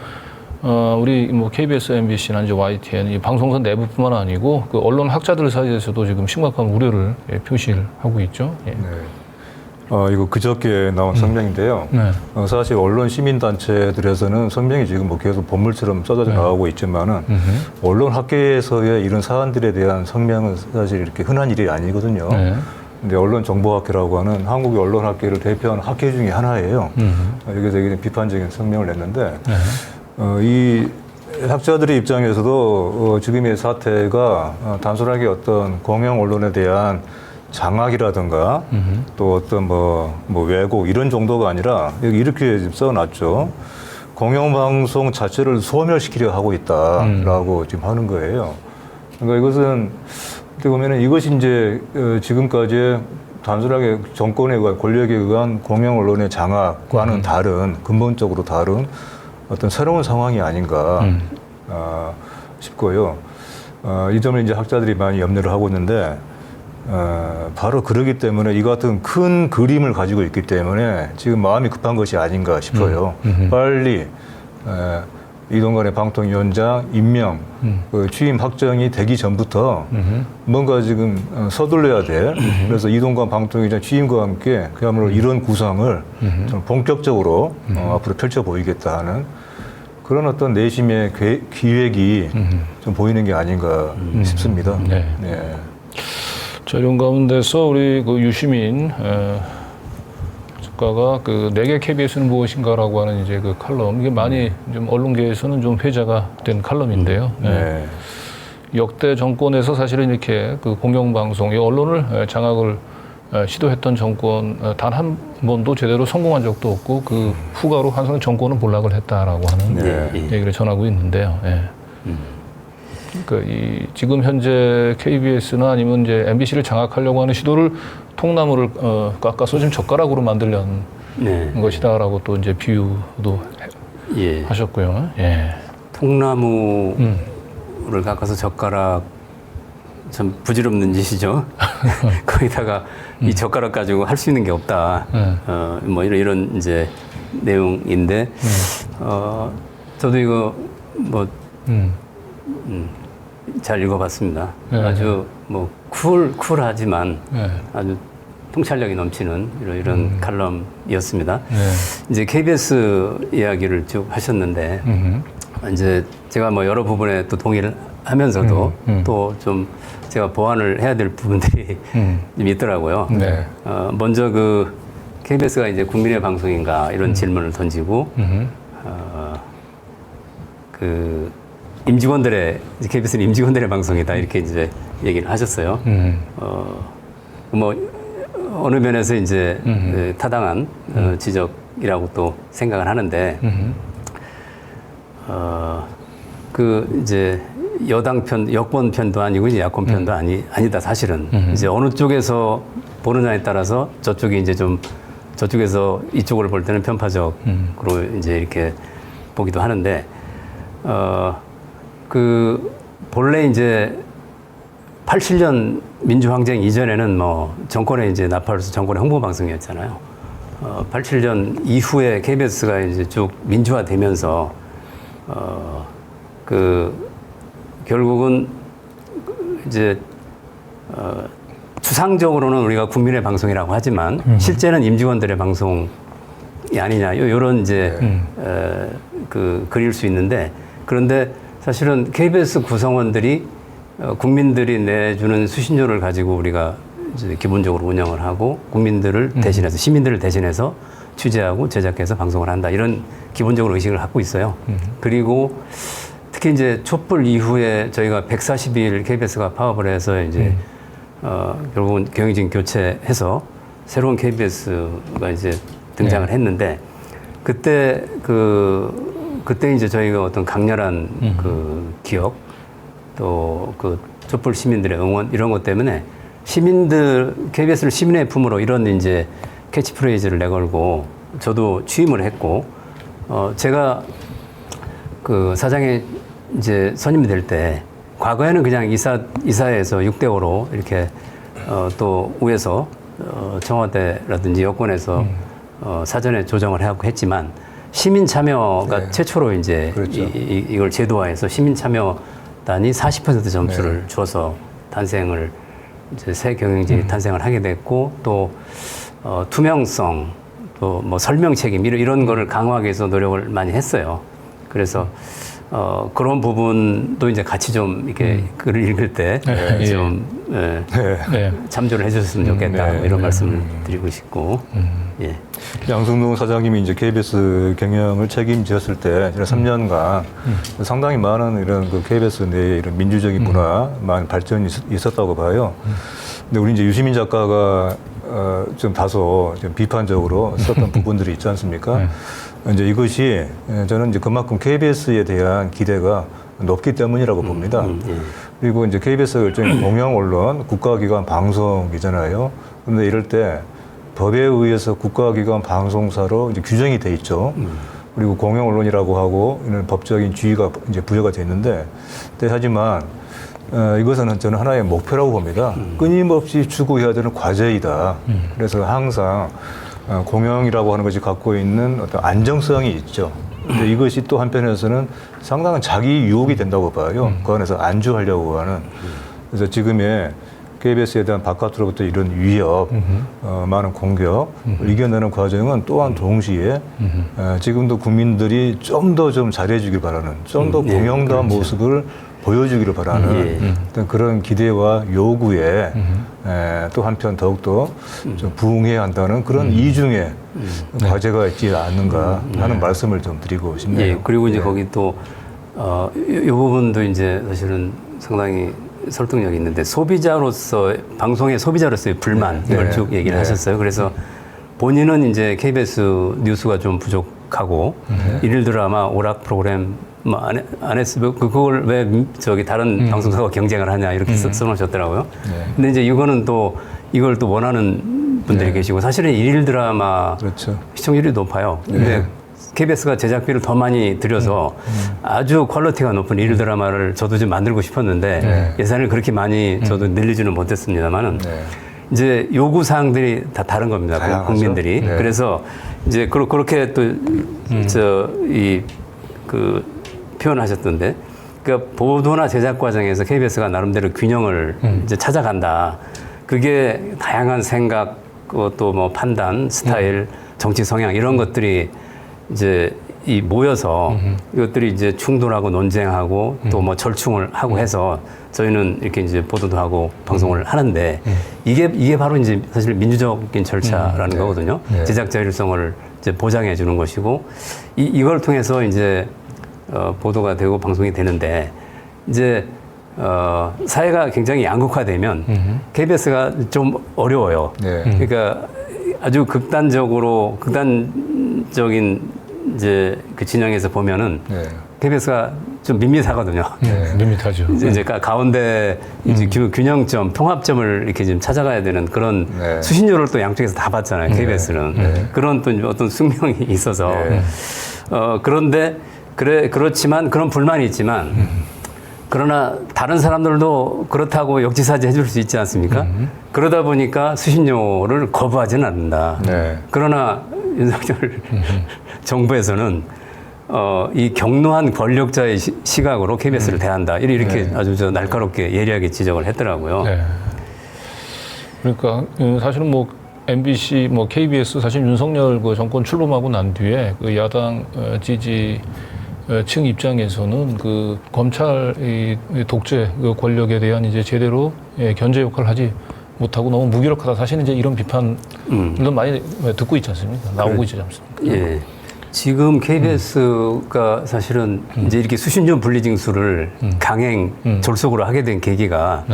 Speaker 1: 우리 뭐 KBS, MBC나 이제 YTN 이 방송사 내부뿐만 아니고 그 언론 학자들 사이에서도 지금 심각한 우려를 표시를 하고 있죠. 예.
Speaker 3: 네. 이거 그저께 나온 성명인데요.
Speaker 1: 네.
Speaker 3: 사실 언론 시민단체들에서는 성명이 지금 뭐 계속 본물처럼 쏟아져 나오고 있지만은 언론 학계에서의 이런 사안들에 대한 성명은 사실 이렇게 흔한 일이 아니거든요.
Speaker 1: 네.
Speaker 3: 근데 언론정보학회라고 하는 한국의 언론학계를 대표하는 학회 중에 하나예요. 여기서 되게 비판적인 성명을 냈는데 이 학자들의 입장에서도 지금의 사태가 단순하게 어떤 공영 언론에 대한 장악이라든가 또 어떤 뭐 왜곡 이런 정도가 아니라 여기 이렇게 지금 써놨죠. 공영방송 자체를 소멸시키려 하고 있다라고 지금 하는 거예요. 그러니까 이것은 어떻게 보면은 이것이 이제 지금까지 단순하게 정권에 의한 권력에 의한 공영 언론의 장악과는 다른 근본적으로 다른 어떤 새로운 상황이 아닌가 싶고요. 이 점을 이제 학자들이 많이 염려를 하고 있는데. 바로 그러기 때문에 이 같은 큰 그림을 가지고 있기 때문에 지금 마음이 급한 것이 아닌가 싶어요. 빨리 이동관의 방통위원장 임명, 그 취임 확정이 되기 전부터 뭔가 지금 서둘러야 돼. 그래서 이동관 방통위원장 취임과 함께 그야말로 이런 구상을 좀 본격적으로 앞으로 펼쳐 보이겠다 하는 그런 어떤 내심의 기획이 좀 보이는 게 아닌가 싶습니다.
Speaker 1: 네.
Speaker 3: 네.
Speaker 1: 자, 이런 가운데서 우리 그 유시민 작가가 그 내게 KBS는 무엇인가라고 하는 이제 그 칼럼 이게 많이 좀 언론계에서는 좀 회자가 된 칼럼인데요.
Speaker 3: 네.
Speaker 1: 역대 정권에서 사실은 이렇게 그 공영방송, 이 언론을 장악을 시도했던 정권 단 한 번도 제대로 성공한 적도 없고 그 후가로 항상 정권은 몰락을 했다라고 하는
Speaker 3: 네.
Speaker 1: 얘기를 전하고 있는데요. 예. 그러니까 지금 현재 KBS나 아니면 이제 MBC를 장악하려고 하는 시도를 통나무를 깎아서 지금 젓가락으로 만들려는 것이다라고 또 이제 비유도 하셨고요. 예.
Speaker 2: 통나무를 깎아서 젓가락 참 부질없는 짓이죠. 거기다가 이 젓가락 가지고 할 수 있는 게 없다. 뭐 이런 이제 내용인데 저도 이거 뭐 잘 읽어봤습니다. 아주 뭐 쿨하지만 아주 통찰력이 넘치는 이런 칼럼이었습니다. 이제 KBS 이야기를 쭉 하셨는데 이제 제가 뭐 여러 부분에 또 동의를 하면서도 또 좀 제가 보완을 해야 될 부분들이 좀 있더라고요.
Speaker 1: 네.
Speaker 2: 먼저 그 KBS가 이제 국민의 방송인가 이런 질문을 던지고 그 임직원들의 KBS는 임직원들의 방송이다 이렇게 이제 얘기를 하셨어요. 뭐 어느 면에서 이제 그 타당한 지적이라고 또 생각을 하는데 그 이제 여당 편, 여권 편도 아니고 이제 야권 편도 아니다 사실은 이제 어느 쪽에서 보느냐에 따라서 저쪽이 이제 좀 저쪽에서 이쪽을 볼 때는 편파적으로 이제 이렇게 보기도 하는데 그 본래 이제 87년 민주항쟁 이전에는 뭐 정권에 이제 나팔로서 정권의 홍보 방송이었잖아요. 87년 이후에 KBS가 이제 쭉 민주화되면서 그 결국은 이제 추상적으로는 우리가 국민의 방송이라고 하지만 실제는 임직원들의 방송이 아니냐 이런 이제 그 그릴 수 있는데 그런데 사실은 KBS 구성원들이 국민들이 내주는 수신료를 가지고 우리가 이제 기본적으로 운영을 하고 국민들을 대신해서 시민들을 대신해서 취재하고 제작해서 방송을 한다 이런 기본적으로 의식을 갖고 있어요. 그리고 특히 이제 촛불 이후에 저희가 140일 KBS가 파업을 해서 이제 결국은 경영진 교체해서 새로운 KBS가 이제 등장을 했는데 그때 이제 저희가 어떤 강렬한 그 기억 또 그 촛불 시민들의 응원 이런 것 때문에 시민들 KBS를 시민의 품으로 이런 이제 캐치프레이즈를 내걸고 저도 취임을 했고 제가 그 사장에 이제 선임이 될 때 과거에는 그냥 이사에서 6대5로 이렇게 또 위에서 청와대라든지 여권에서 사전에 조정을 하고 했지만 시민 참여가
Speaker 3: 네.
Speaker 2: 최초로 이제
Speaker 3: 그렇죠.
Speaker 2: 이걸 제도화해서 시민 참여단이 40% 점수를 줘서 탄생을 이제 새 경영진이 탄생을 하게 됐고 또 투명성 또 뭐 설명 책임 이런 거를 강화하기 위해서 노력을 많이 했어요. 그래서 그런 부분도 이제 같이 좀 이렇게 글을 읽을 때 좀
Speaker 1: 네.
Speaker 2: 참조를 해줬으면 좋겠다 뭐 이런 말씀을 드리고 싶고 예.
Speaker 3: 양승동 사장님이 이제 KBS 경영을 책임지었을 때 3년간 상당히 많은 이런 그 KBS 내에 이런 민주적인 문화, 많은 발전이 있었다고 봐요. 근데 우리 이제 유시민 작가가 좀 다소 좀 비판적으로 썼던 부분들이 있지 않습니까? 이제 이것이 저는 이제 그만큼 KBS에 대한 기대가 높기 때문이라고 봅니다. 그리고 이제 KBS가 일종의 공영 언론, 국가기관 방송이잖아요. 그런데 이럴 때 법에 의해서 국가기관 방송사로 이제 규정이 돼 있죠. 그리고 공영 언론이라고 하고 이런 법적인 지위가 이제 부여가 돼 있는데, 하지만 이것은 저는 하나의 목표라고 봅니다. 끊임없이 추구해야 되는 과제이다. 그래서 항상 공영이라고 하는 것이 갖고 있는 어떤 안정성이 있죠. 근데 이것이 또 한편에서는 상당한 자기 유혹이 된다고 봐요. 그 안에서 안주하려고 하는. 그래서 지금의 KBS에 대한 바깥으로부터 이런 위협, 많은 공격을 이겨내는 과정은 또한 동시에 지금도 국민들이 좀 더 좀 잘해주길 바라는, 좀 더 공영다운 모습을 보여주기를 바라는 어떤 그런 기대와 요구에 또 한편 더욱더 좀 부응해야 한다는 그런 이중의 과제가 있지 않는가 하는 말씀을 좀 드리고 싶네요.
Speaker 2: 예, 그리고 이제 거기 또 이 부분도 이제 사실은 상당히 설득력이 있는데 소비자로서 방송의 소비자로서의 불만 이걸 쭉 얘기를 하셨어요. 그래서 본인은 이제 KBS 뉴스가 좀 부족하고 일일 드라마 오락 프로그램 뭐 안 했으면 그걸 왜 저기 다른 방송사와 경쟁을 하냐 이렇게 써놓으셨더라고요. 근데 이제 이거는 또 이걸 또 원하는 분들이 계시고 사실은 일일 드라마
Speaker 3: 그렇죠.
Speaker 2: 시청률이 높아요. 근데 KBS가 제작비를 더 많이 들여서 아주 퀄리티가 높은 일일 드라마를 저도 좀 만들고 싶었는데 예산을 그렇게 많이 저도 늘리지는 못했습니다만은 이제 요구 사항들이 다 다른 겁니다.
Speaker 3: 다양하죠.
Speaker 2: 국민들이. 그래서 이제 그렇게 또 표현하셨던데, 그러니까 보도나 제작 과정에서 KBS가 나름대로 균형을 이제 찾아간다. 그게 다양한 생각, 또 뭐 판단, 스타일, 정치 성향 이런 것들이 이제 모여서 이것들이 이제 충돌하고 논쟁하고 또 뭐 절충을 하고 해서 저희는 이렇게 이제 보도도 하고 방송을 하는데 이게 바로 이제 사실 민주적인 절차라는 거거든요. 제작 자율성을 이제 보장해 주는 것이고 이걸 통해서 이제 보도가 되고 방송이 되는데 이제 사회가 굉장히 양극화되면 KBS가 좀 어려워요. 그러니까 아주 극단적인 이제 그 진영에서 보면은 KBS가 좀 밋밋하거든요.
Speaker 1: 밋밋하죠.
Speaker 2: 이제 가운데 이제 균형점, 통합점을 이렇게 좀 찾아가야 되는 그런 수신료를 또 양쪽에서 다 받잖아요. KBS는 그런 또 어떤 숙명이 있어서 그런데 그렇지만 그런 불만이 있지만 그러나 다른 사람들도 그렇다고 역지사지 해줄 수 있지 않습니까? 그러다 보니까 수신료를 거부하지는 않는다. 그러나 윤석열 정부에서는 이 경노한 권력자의 시각으로 KBS를 대한다. 이렇게 아주 날카롭게 예리하게 지적을 했더라고요.
Speaker 1: 그러니까 사실은 뭐 MBC, 뭐 KBS 사실 윤석열 그 정권 출범하고 난 뒤에 그 야당 지지 층 입장에서는 그 검찰의 독재 그 권력에 대한 이제 제대로 견제 역할을 하지 못하고 너무 무기력하다. 사실은 이제 이런 비판도 많이 듣고 있지 않습니까? 나오고 있지 않습니까?
Speaker 2: 예. 지금 KBS가 사실은 이제 이렇게 수신료 분리징수를 강행 졸속으로 하게 된 계기가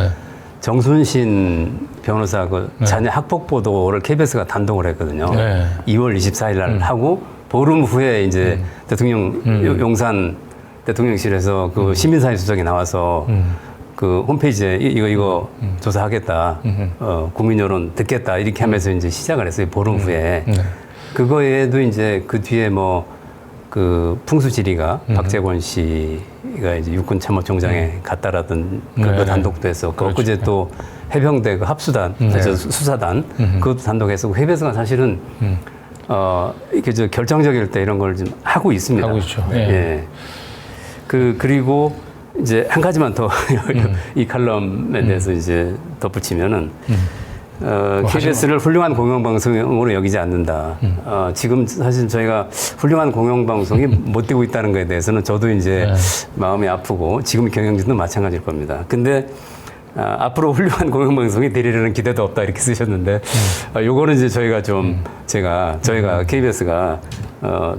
Speaker 2: 정순신 변호사 그 자녀 학폭 보도를 KBS가 단독을 했거든요. 2월 24일 날 하고 보름 후에 이제 대통령 용산 대통령실에서 그 시민사회 수석이 나와서 그 홈페이지에 이거 조사하겠다, 국민 여론 듣겠다 이렇게 하면서 이제 시작을 했어요. 보름 후에. 그거에도 이제 그 뒤에 뭐 그 풍수지리가 박재권 씨가 이제 육군 참모총장에 갔다라던 그 단독도 했어. 엊그제 또 해병대 그 합수단, 수사단 그것도 단독해서 KBS가 사실은 이렇게 저 결정적일 때 이런 걸 좀 하고 있습니다.
Speaker 1: 하고 있죠.
Speaker 2: 예. 예. 그리고 이제 한 가지만 더 이 칼럼에 대해서 이제 덧붙이면은 KBS를 훌륭한 공영방송으로 여기지 않는다. 지금 사실 저희가 훌륭한 공영방송이 못 되고 있다는 것에 대해서는 저도 이제 마음이 아프고 지금 경영진도 마찬가지일 겁니다. 근데 앞으로 훌륭한 공영방송이 되리라는 기대도 없다 이렇게 쓰셨는데 요거는 이제 저희가 좀 저희가 KBS가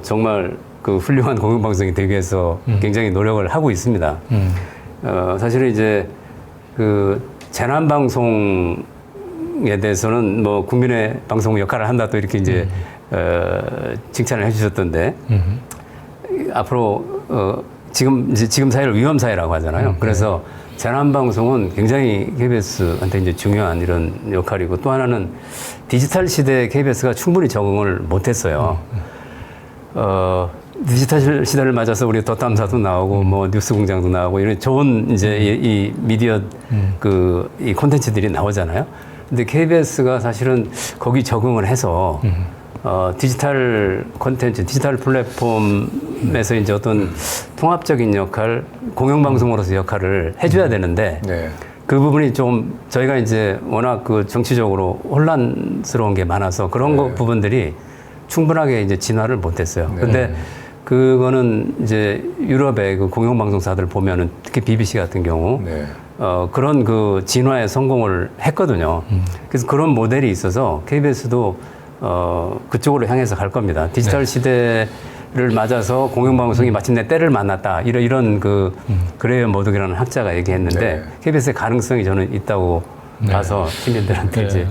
Speaker 2: 정말 그 훌륭한 공영방송이 되기 위해서 굉장히 노력을 하고 있습니다. 사실은 이제 그 재난방송에 대해서는 뭐 국민의 방송 역할을 한다 또 이렇게 이제 칭찬을 해주셨던데 앞으로 지금 사회를 위험 사회라고 하잖아요. 그래서 재난방송은 굉장히 KBS한테 이제 중요한 이런 역할이고 또 하나는 디지털 시대에 KBS가 충분히 적응을 못했어요. 디지털 시대를 맞아서 우리 덧담사도 나오고 뭐 뉴스공장도 나오고 이런 좋은 이제 이 미디어 이 콘텐츠들이 나오잖아요. 근데 KBS가 사실은 거기 적응을 해서 디지털 콘텐츠, 디지털 플랫폼에서 이제 어떤 통합적인 역할, 공영방송으로서 역할을 해줘야 되는데 그 부분이 좀 저희가 이제 워낙 그 정치적으로 혼란스러운 게 많아서 그런 부분들이 충분하게 이제 진화를 못했어요. 근데 그거는 이제 유럽의 그 공영방송사들 보면은 특히 BBC 같은 경우 그런 그 진화에 성공을 했거든요. 그래서 그런 모델이 있어서 KBS도 그쪽으로 향해서 갈 겁니다. 디지털 시대를 맞아서 공영방송이 마침내 때를 만났다. 이런 그 그레이엄 머독이라는 학자가 얘기했는데 KBS의 가능성이 저는 있다고 봐서 시민들한테 이제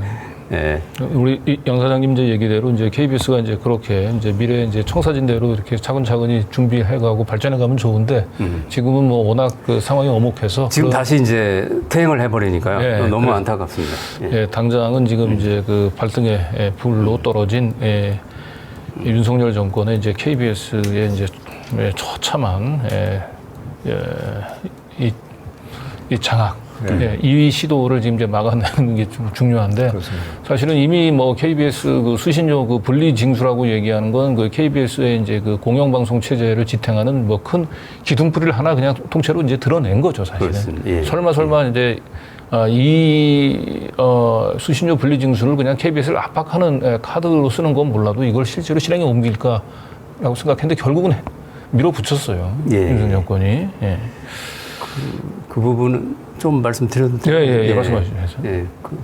Speaker 1: 우리 양 사장님 이제 얘기대로 이제 KBS가 이제 그렇게 이제 미래 이제 청사진대로 이렇게 차근차근히 준비해가고 발전해가면 좋은데 지금은 뭐 워낙 그 상황이 엄혹해서
Speaker 2: 지금 다시 이제 퇴행을 해버리니까요. 너무 안타깝습니다.
Speaker 1: 당장은 지금 이제 그 발등에 불로 떨어진 윤석열 정권의 이제 KBS의 이제 처참한 이 장악. 이 시도를 지금 이제 막아내는 게 좀 중요한데 사실은 이미 뭐 KBS 그 수신료 그 분리 징수라고 얘기하는 건 그 KBS의 이제 그 공영방송 체제를 지탱하는 뭐 큰 기둥뿌리를 하나 그냥 통째로 이제 드러낸 거죠 사실은. 설마 이제 수신료 분리 징수를 그냥 KBS를 압박하는 카드로 쓰는 건 몰라도 이걸 실제로 실행에 옮길까라고 생각했는데 결국은 밀어붙였어요 윤석열 정권이.
Speaker 2: 그 부분은 좀 말씀드려도
Speaker 1: 돼요? 말씀하시죠.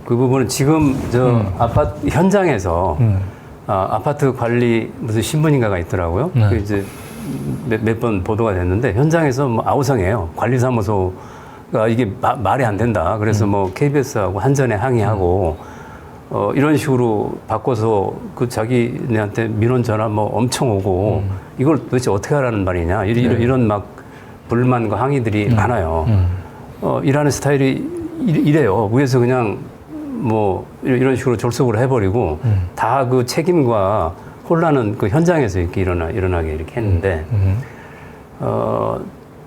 Speaker 2: 그 부분은 지금 아파트 현장에서 아파트 관리 무슨 신문인가가 있더라고요. 그 이제 몇 번 보도가 됐는데 현장에서 뭐 아우성이에요. 관리사무소가 이게 말이 안 된다. 그래서 뭐 KBS하고 한전에 항의하고 이런 식으로 바꿔서 그 자기네한테 민원 전화 뭐 엄청 오고 이걸 도대체 어떻게 하라는 말이냐 이런 막 불만과 항의들이 많아요. 일하는 스타일이 이래요. 위에서 그냥 뭐 이런 식으로 졸속으로 해버리고 다 그 책임과 혼란은 그 현장에서 이렇게 일어나게 이렇게 했는데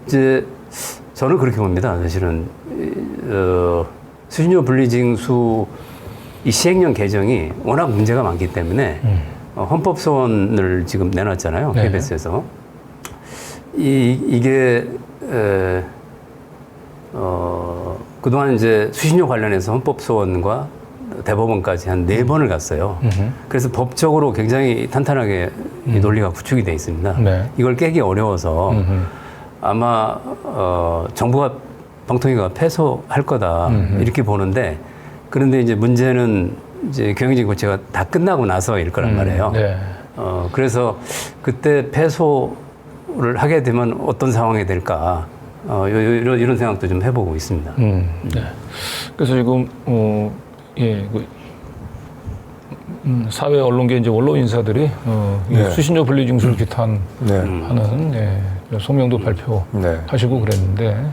Speaker 2: 이제 저는 그렇게 봅니다. 사실은 수신료 분리징수 이 시행령 개정이 워낙 문제가 많기 때문에 헌법 소원을 지금 내놨잖아요. KBS에서 이게 그동안 이제 수신료 관련해서 헌법소원과 대법원까지 한 4번을 갔어요. 그래서 법적으로 굉장히 탄탄하게 이 논리가 구축이 돼 있습니다. 이걸 깨기 어려워서 아마 정부가 방통위가 패소할 거다 이렇게 보는데 그런데 이제 문제는 이제 경영진 고체가 다 끝나고 나서일 거란 말이에요. 그래서 그때 패소를 하게 되면 어떤 상황이 될까? 이런 생각도 좀 해보고 있습니다.
Speaker 1: 그래서 지금 사회 언론계 이제 원로 인사들이 수신료 분리 징수를 규탄하는 소명도 발표하시고 그랬는데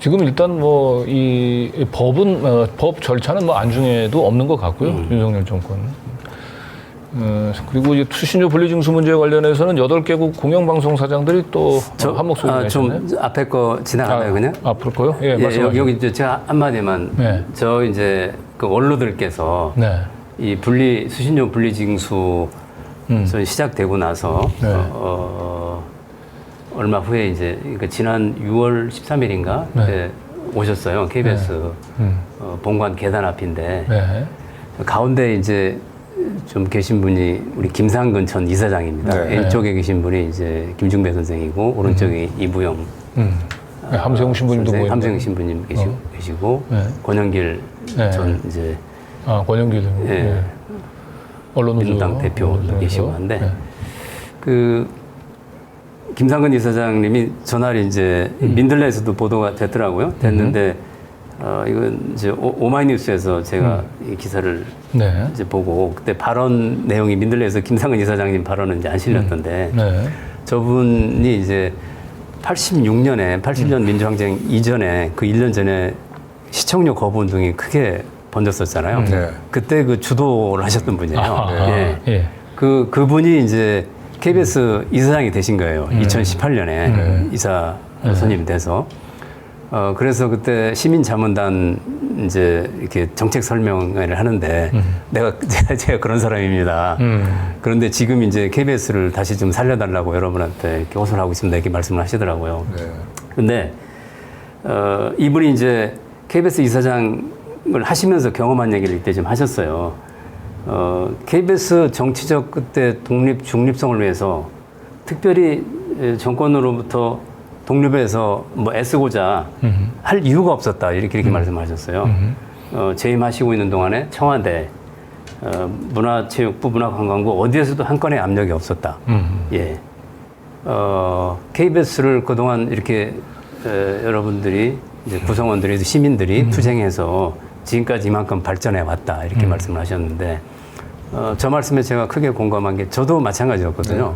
Speaker 1: 지금 일단 뭐 이 법은 법 절차는 뭐 안중에도 없는 것 같고요. 윤석열 정권. 그리고 이제 수신료 분리징수 문제에 관련해서는 8개국 공영방송 사장들이 또 한 목소리 내셨네요.
Speaker 2: 좀 앞에 거 지나가나요, 그냥?
Speaker 1: 앞으로 거요? 예,
Speaker 2: 예,
Speaker 1: 말씀하세요.
Speaker 2: 여기 이제 제가 한마디만.
Speaker 1: 네.
Speaker 2: 저 이제 그 원로들께서
Speaker 1: 네.
Speaker 2: 이 수신료 분리징수 시작되고 나서
Speaker 1: 네.
Speaker 2: 얼마 후에 이제 그러니까 지난 6월 13일인가
Speaker 1: 네.
Speaker 2: 오셨어요. KBS 본관 계단 앞인데
Speaker 1: 네.
Speaker 2: 가운데 이제 좀 계신 분이 우리 김상근 전 이사장입니다.
Speaker 3: 네.
Speaker 2: 왼쪽에 계신 분이 이제 김중배 선생이고 오른쪽에 이부영
Speaker 1: 네, 함세웅 신부님도 보이고.
Speaker 2: 함세웅 신부님 계시고
Speaker 1: 네.
Speaker 2: 권영길
Speaker 1: 네.
Speaker 2: 전 이제
Speaker 1: 권영길
Speaker 2: 예.
Speaker 1: 언론노조
Speaker 2: 민주당 대표도
Speaker 1: 대표.
Speaker 2: 계시고 한데
Speaker 1: 네.
Speaker 2: 그 김상근 이사장님이 전날 이제 민들레에서도 보도가 됐더라고요. 됐는데 이건 이제 오마이뉴스에서 제가 이 기사를
Speaker 1: 네.
Speaker 2: 이제 보고 그때 발언 내용이 민들레에서 김상근 이사장님 발언은 이제 안 실렸던데
Speaker 1: 네.
Speaker 2: 저분이 이제 80년 민주항쟁 이전에 그 1년 전에 시청료 거부 운동이 크게 번졌었잖아요.
Speaker 3: 네.
Speaker 2: 그때 그 주도를 하셨던 분이에요. 예.
Speaker 1: 예.
Speaker 2: 그분이 이제 KBS 이사장이 되신 거예요. 2018년에 이사 선임이 돼서. 그래서 그때 시민자문단 이제 이렇게 정책 설명회를 하는데 제가 그런 사람입니다. 그런데 지금 이제 KBS를 다시 좀 살려달라고 여러분한테 이렇게 호소하고 있습니다. 이렇게 말씀을 하시더라고요.
Speaker 3: 네.
Speaker 2: 근데 이분이 이제 KBS 이사장을 하시면서 경험한 얘기를 이때 좀 하셨어요. KBS 정치적 그때 중립성을 위해서 특별히 정권으로부터 독립해서 뭐 애쓰고자 할 이유가 없었다. 이렇게 말씀하셨어요. 재임하시고 있는 동안에 청와대, 문화체육부, 문화관광부 어디에서도 한 건의 압력이 없었다. 예. KBS를 그동안 이렇게 여러분들이 이제 구성원들이 시민들이 투쟁해서 지금까지 이만큼 발전해 왔다. 이렇게 말씀을 하셨는데 저 말씀에 제가 크게 공감한 게 저도 마찬가지였거든요.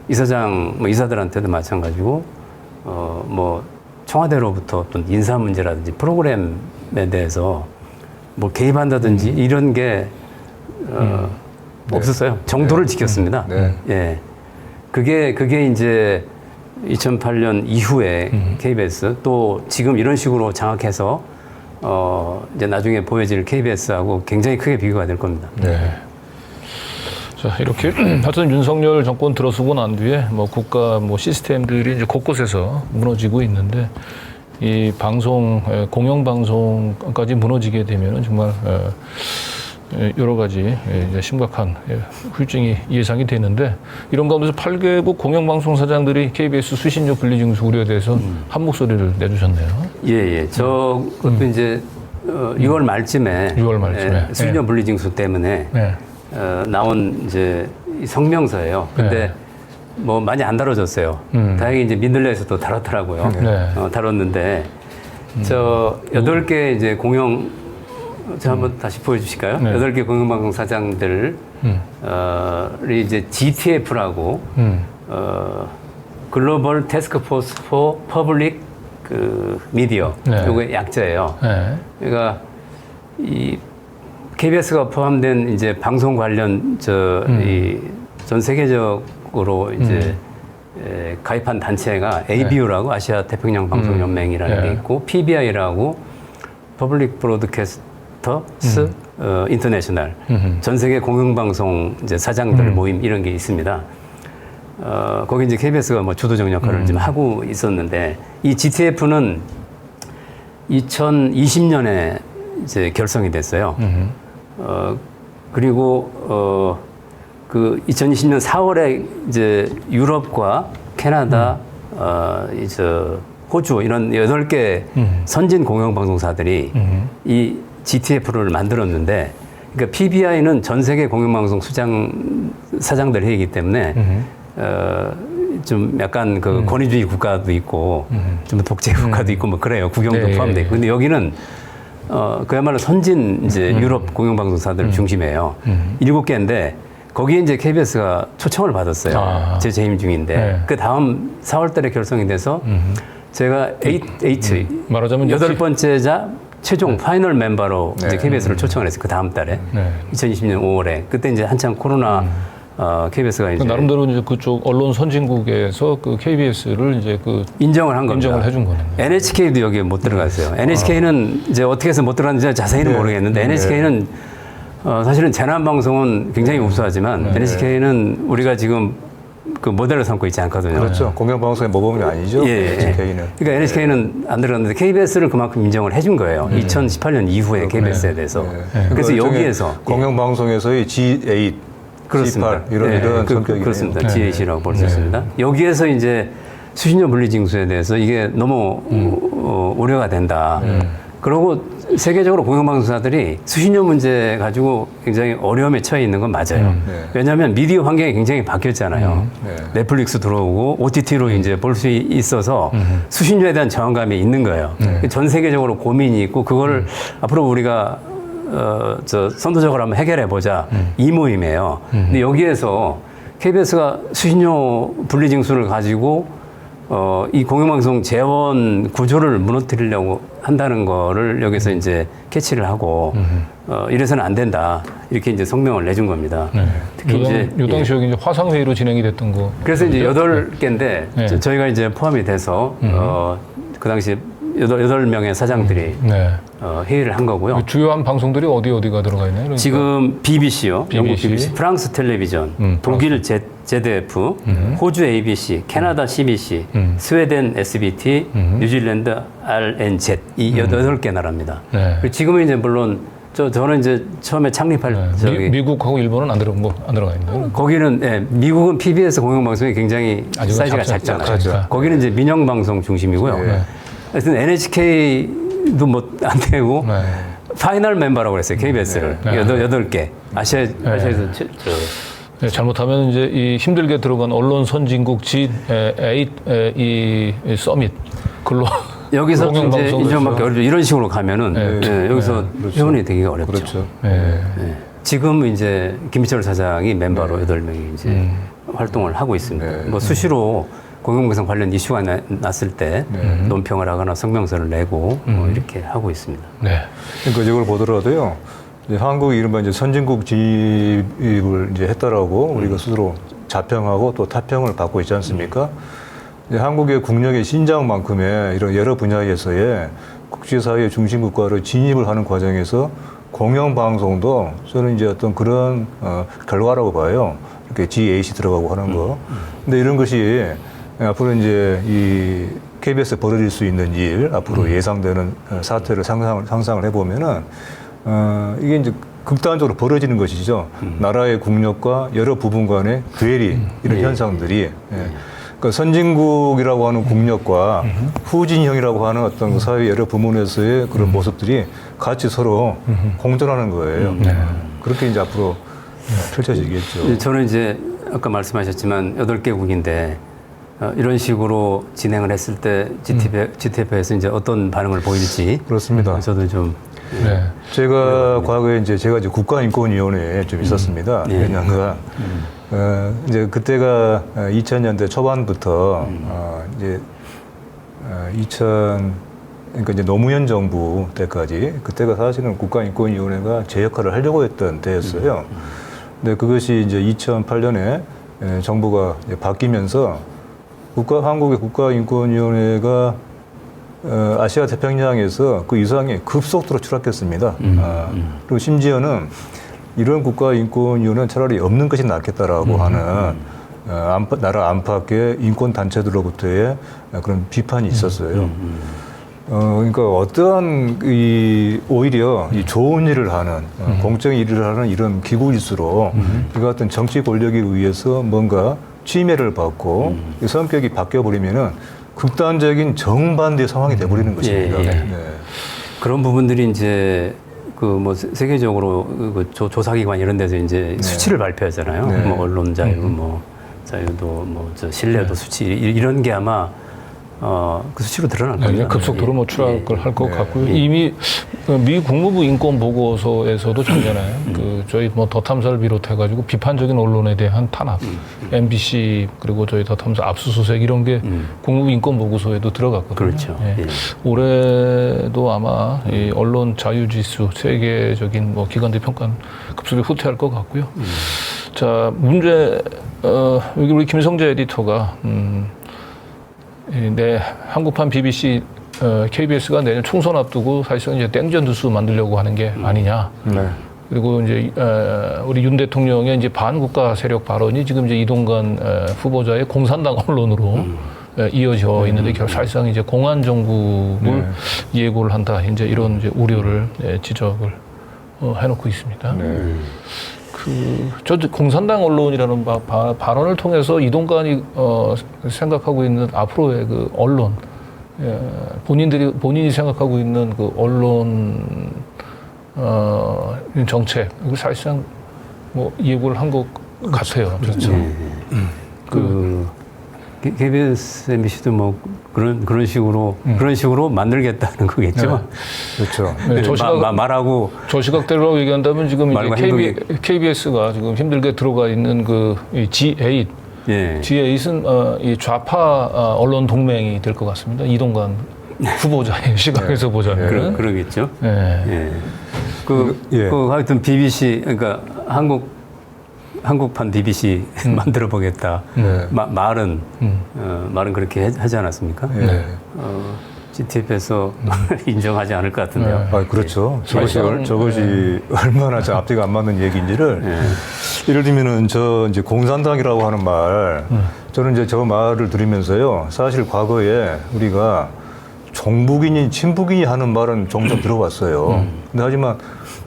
Speaker 2: 이사장, 이사들한테도 마찬가지고 뭐 청와대로부터 어떤 인사 문제라든지 프로그램에 대해서 뭐 개입한다든지 이런 게 없었어요. 정도를 지켰습니다.
Speaker 3: 네.
Speaker 2: 예. 그게 이제 2008년 이후에 KBS 또 지금 이런 식으로 장악해서 이제 나중에 보여질 KBS하고 굉장히 크게 비교가 될 겁니다.
Speaker 1: 네. 자, 이렇게 하여튼 윤석열 정권 들어서고 난 뒤에 뭐 국가 뭐 시스템들이 이제 곳곳에서 무너지고 있는데 이 방송 공영방송까지 무너지게 되면은 정말 여러 가지 이제 심각한 후유증이 예상이 되는데 이런 가운데서 8개국 공영방송 사장들이 KBS 수신료 분리징수 우려에 대해서 한 목소리를 내주셨네요.
Speaker 2: 예. 그것도 이제 6월 말쯤에
Speaker 1: 6월 말쯤에.
Speaker 2: 수신료 분리징수 때문에
Speaker 1: 네.
Speaker 2: 나온 이제 이 성명서예요. 근데
Speaker 1: 네.
Speaker 2: 뭐 많이 안 다뤄졌어요. 다행히 이제 민들레에서도 다뤘더라고요.
Speaker 1: 네.
Speaker 2: 다뤘는데 저 8개 이제 저 한번 다시 보여주실까요?
Speaker 1: 네.
Speaker 2: 8개 공영방송 사장들 이제 GTF라고 글로벌 태스크 포스 포 퍼블릭 그 미디어
Speaker 1: 네.
Speaker 2: 요게 약자예요.
Speaker 1: 네.
Speaker 2: 그러니까 이 KBS가 포함된 이제 방송 관련 이 전 세계적으로 이제 가입한 단체가 ABU라고 아시아 태평양 방송 연맹이라는 게 있고 PBI라고 퍼블릭 브로드캐스터스 인터내셔널 전 세계 공영방송 이제 사장들 모임 이런 게 있습니다. 거기 이제 KBS가 뭐 주도적 역할을 좀 하고 있었는데 이 GTF는 2020년에 이제 결성이 됐어요. 그리고 그 2020년 4월에 이제 유럽과 캐나다, 이제 호주 이런 8개 선진 공영방송사들이 이 GTF를 만들었는데, 그러니까 PBI는 전 세계 공영방송 사장들 회의이기 때문에 좀 약간 그 권위주의 국가도 있고 좀 독재 국가도 있고 뭐 그래요. 국영도
Speaker 1: 네.
Speaker 2: 포함되어 있고. 근데 여기는 그야말로 선진 이제 유럽 공영방송사들을 중심이에요. 7개인데 거기에 이제 KBS가 초청을 받았어요. 제 재임 중인데
Speaker 1: 네.
Speaker 2: 그 다음 4월달에 결성이 돼서 제가 8H
Speaker 1: 말하자면
Speaker 2: 여덟 번째자 최종 파이널 멤버로 이제 KBS를 초청을 했어요. 그 다음 달에 2020년 5월에 그때 이제 한참 코로나 KBS가 이제
Speaker 1: 나름대로 이제 그쪽 언론 선진국에서 그 KBS를 이제 그
Speaker 2: 인정을 한 겁니다.
Speaker 1: 인정을 해준 거네요.
Speaker 2: NHK도 여기에 못 들어갔어요. NHK는 이제 어떻게 해서 못 들어갔는지 자세히는 모르겠는데 NHK는 사실은 재난 방송은 굉장히 우수하지만 NHK는 우리가 지금 그 모델을 삼고 있지 않거든요.
Speaker 3: 그렇죠. 공영방송의 모범이 아니죠. NHK는.
Speaker 2: 그러니까 NHK는 안 들어갔는데 KBS를 그만큼 인정을 해준 거예요. 2018년 이후에 KBS에 대해서. 그래서 여기에서
Speaker 3: 공영방송에서의 G8,
Speaker 2: 그렇습니다.
Speaker 3: G8 이런 성격이네요.
Speaker 2: 그렇습니다. G8이라고 볼 수 있습니다. 여기에서 이제 수신료 분리징수에 대해서 이게 너무 우려가 된다. 그리고 세계적으로 공영방송사들이 수신료 문제 가지고 굉장히 어려움에 처해 있는 건 맞아요. 왜냐하면 미디어 환경이 굉장히 바뀌었잖아요. 넷플릭스 들어오고 OTT로 이제 볼 수 있어서 수신료에 대한 저항감이 있는 거예요. 전 세계적으로 고민이 있고 그걸 앞으로 우리가 선도적으로 한번 해결해 보자 이 모임이에요. 근데 여기에서 KBS가 수신료 분리징수를 가지고 이 공영방송 재원 구조를 무너뜨리려고 한다는 거를 여기서 이제 캐치를 하고 이래서는 안 된다 이렇게 이제 성명을 내준 겁니다. 특히
Speaker 1: 요 당시 여기 이제 화상회의로 진행이 됐던 거.
Speaker 2: 그래서 이제 8개인데 저희가 이제 포함이 돼서 그 당시 8명의 사장들이 회의를 한 거고요.
Speaker 1: 주요한 방송들이 어디가 들어가 있나요? 그러니까.
Speaker 2: 지금 BBC요, 영국
Speaker 1: BBC.
Speaker 2: BBC, 프랑스 텔레비전, 독일 ZDF, 호주 ABC, 캐나다 CBC, 스웨덴 SBT, 뉴질랜드 RNZ 이 8개 나라입니다. 그리고 지금은 이제 물론 저는 이제 처음에 창립할
Speaker 1: 미국하고 일본은 안 들어가 있나요?
Speaker 2: 거기는 미국은 PBS 공영방송이 굉장히 사이즈가 작잖아요. 거기는 이제 민영방송 중심이고요. 하여튼 NHK도 뭐 안 되고 파이널 멤버라고 그랬어요. KBS를 8개 아시아에서
Speaker 1: 네, 잘못하면 이제 이 힘들게 들어간 언론 선진국 G8 이 서밋 글로
Speaker 2: 여기서 이제 인정받기 어렵죠. 이런 식으로 가면은 여기서 회원이 되기가 어렵죠.
Speaker 3: 그렇죠.
Speaker 2: 지금 이제 김희철 사장이 멤버로 8명이 이제 활동을 하고 있습니다. 뭐 수시로 공영방송 관련 이슈가 났을 때 논평을 하거나 성명서를 내고 이렇게 하고 있습니다.
Speaker 3: 그러니까 이걸 보더라도요. 이제 한국이 이른바 이제 선진국 진입을 이제 했다라고 우리가 스스로 자평하고 또 타평을 받고 있지 않습니까? 이제 한국의 국력의 신장만큼의 이런 여러 분야에서의 국제사회 중심 국가로 진입을 하는 과정에서 공영방송도 저는 이제 어떤 그런 결과라고 봐요. 이렇게 G8이 들어가고 하는 거. 근데 이런 것이 앞으로 이제 이 KBS에 벌어질 수 있는 일, 앞으로 예상되는 사태를 상상을 해보면은, 이게 이제 극단적으로 벌어지는 것이죠. 나라의 국력과 여러 부분 간의 괴리, 이런 현상들이. 그러니까 선진국이라고 하는 국력과 후진형이라고 하는 어떤 사회 여러 부문에서의 그런 모습들이 같이 서로 공존하는 거예요. 그렇게 이제 앞으로 펼쳐지겠죠.
Speaker 2: 저는 이제 아까 말씀하셨지만 8개국인데 이런 식으로 진행을 했을 때 GTF에서 이제 어떤 반응을 보일지
Speaker 3: 그렇습니다.
Speaker 2: 저도 좀
Speaker 3: 제가 과거에 이제 국가인권위원회에 좀 있었습니다. 몇 년간. 이제 그때가 2000년대 초반부터 그러니까 이제 노무현 정부 때까지 그때가 사실은 국가인권위원회가 제 역할을 하려고 했던 때였어요. 근데 그것이 이제 2008년에 정부가 이제 바뀌면서 한국의 국가인권위원회가 아시아 태평양에서 그 이상이 급속도로 추락했습니다. 그리고 심지어는 이런 국가인권위원회는 차라리 없는 것이 낫겠다라고 하는 나라 안팎의 인권단체들로부터의 그런 비판이 있었어요. 그러니까 어떠한 오히려 이 좋은 일을 하는 공적 일을 하는 이런 기구일수록 이 같은 정치 권력에 의해서 뭔가 침해를 받고 성격이 바뀌어버리면은 극단적인 정반대 상황이 돼버리는 것입니다.
Speaker 2: 그런 부분들이 이제 그 뭐 세계적으로 그 조사기관 이런 데서 이제 수치를 발표하잖아요. 뭐 언론 자유, 뭐 자유도, 뭐 저 신뢰도 수치 이런 게 아마 그 수치로 드러날
Speaker 1: 네,
Speaker 2: 겁니다.
Speaker 1: 급속도로 뭐 추락을 할 것
Speaker 3: 네.
Speaker 1: 같고요. 이미 미 국무부 인권 보고서에서도 작년에 그 저희 뭐 더 탐사를 비롯해가지고 비판적인 언론에 대한 탄압, MBC 그리고 저희 더 탐사 압수수색 이런 게 국무부 인권 보고서에도 들어갔거든요.
Speaker 2: 그렇죠.
Speaker 1: 예.
Speaker 2: 예.
Speaker 1: 올해도 아마 이 언론 자유지수 세계적인 뭐 기관들 평가는 급속히 후퇴할 것 같고요. 자 문제 여기 우리 김성재 에디터가 네, 한국판 BBC, KBS가 내년 총선 앞두고 사실상 이제 땡전 뉴스 만들려고 하는 게 아니냐.
Speaker 3: 네.
Speaker 1: 그리고 이제 우리 윤 대통령의 이제 반국가 세력 발언이 지금 이제 이동관 후보자의 공산당 언론으로 이어져 있는데 사실상 이제 공안 정국을 예고를 한다. 이제 이런 이제 우려를 지적을 해놓고 있습니다.
Speaker 3: 네.
Speaker 1: 저 공산당 언론이라는 발언을 통해서 이동관이 생각하고 있는 앞으로의 그 언론, 본인이 생각하고 있는 그 언론 정책, 이거 사실상 뭐 예고를 한 것 같아요. 그렇죠.
Speaker 2: KBS, MBC도 뭐 그런 식으로 만들겠다는 거겠죠.
Speaker 3: 그렇죠.
Speaker 1: 네, 저 시각,
Speaker 2: 말하고
Speaker 1: 저 시각대로 얘기한다면 지금
Speaker 2: 말과
Speaker 1: 이제 KBS가 지금 힘들게 들어가 있는 그 G8,
Speaker 2: 예.
Speaker 1: G8은 이 좌파 언론 동맹이 될 것 같습니다. 이동관 후보자의 시각에서 보자면.
Speaker 2: 그러겠죠.
Speaker 1: 네.
Speaker 2: 예.
Speaker 3: 예.
Speaker 2: 하여튼 BBC, 그러니까 한국판 BBC 만들어 보겠다.
Speaker 3: 네.
Speaker 2: 말은 그렇게 하지 않았습니까?
Speaker 3: 네.
Speaker 2: GTF에서 인정하지 않을 것 같은데요.
Speaker 3: 아, 그렇죠.
Speaker 1: 사실상,
Speaker 3: 저것이 얼마나 저 앞뒤가 안 맞는 얘기인지를 예를 들면은 저 이제 공산당이라고 하는 말 저는 이제 저 말을 들으면서요. 사실 과거에 우리가 종북이니 친북이니 하는 말은 종종 들어봤어요. 근데 하지만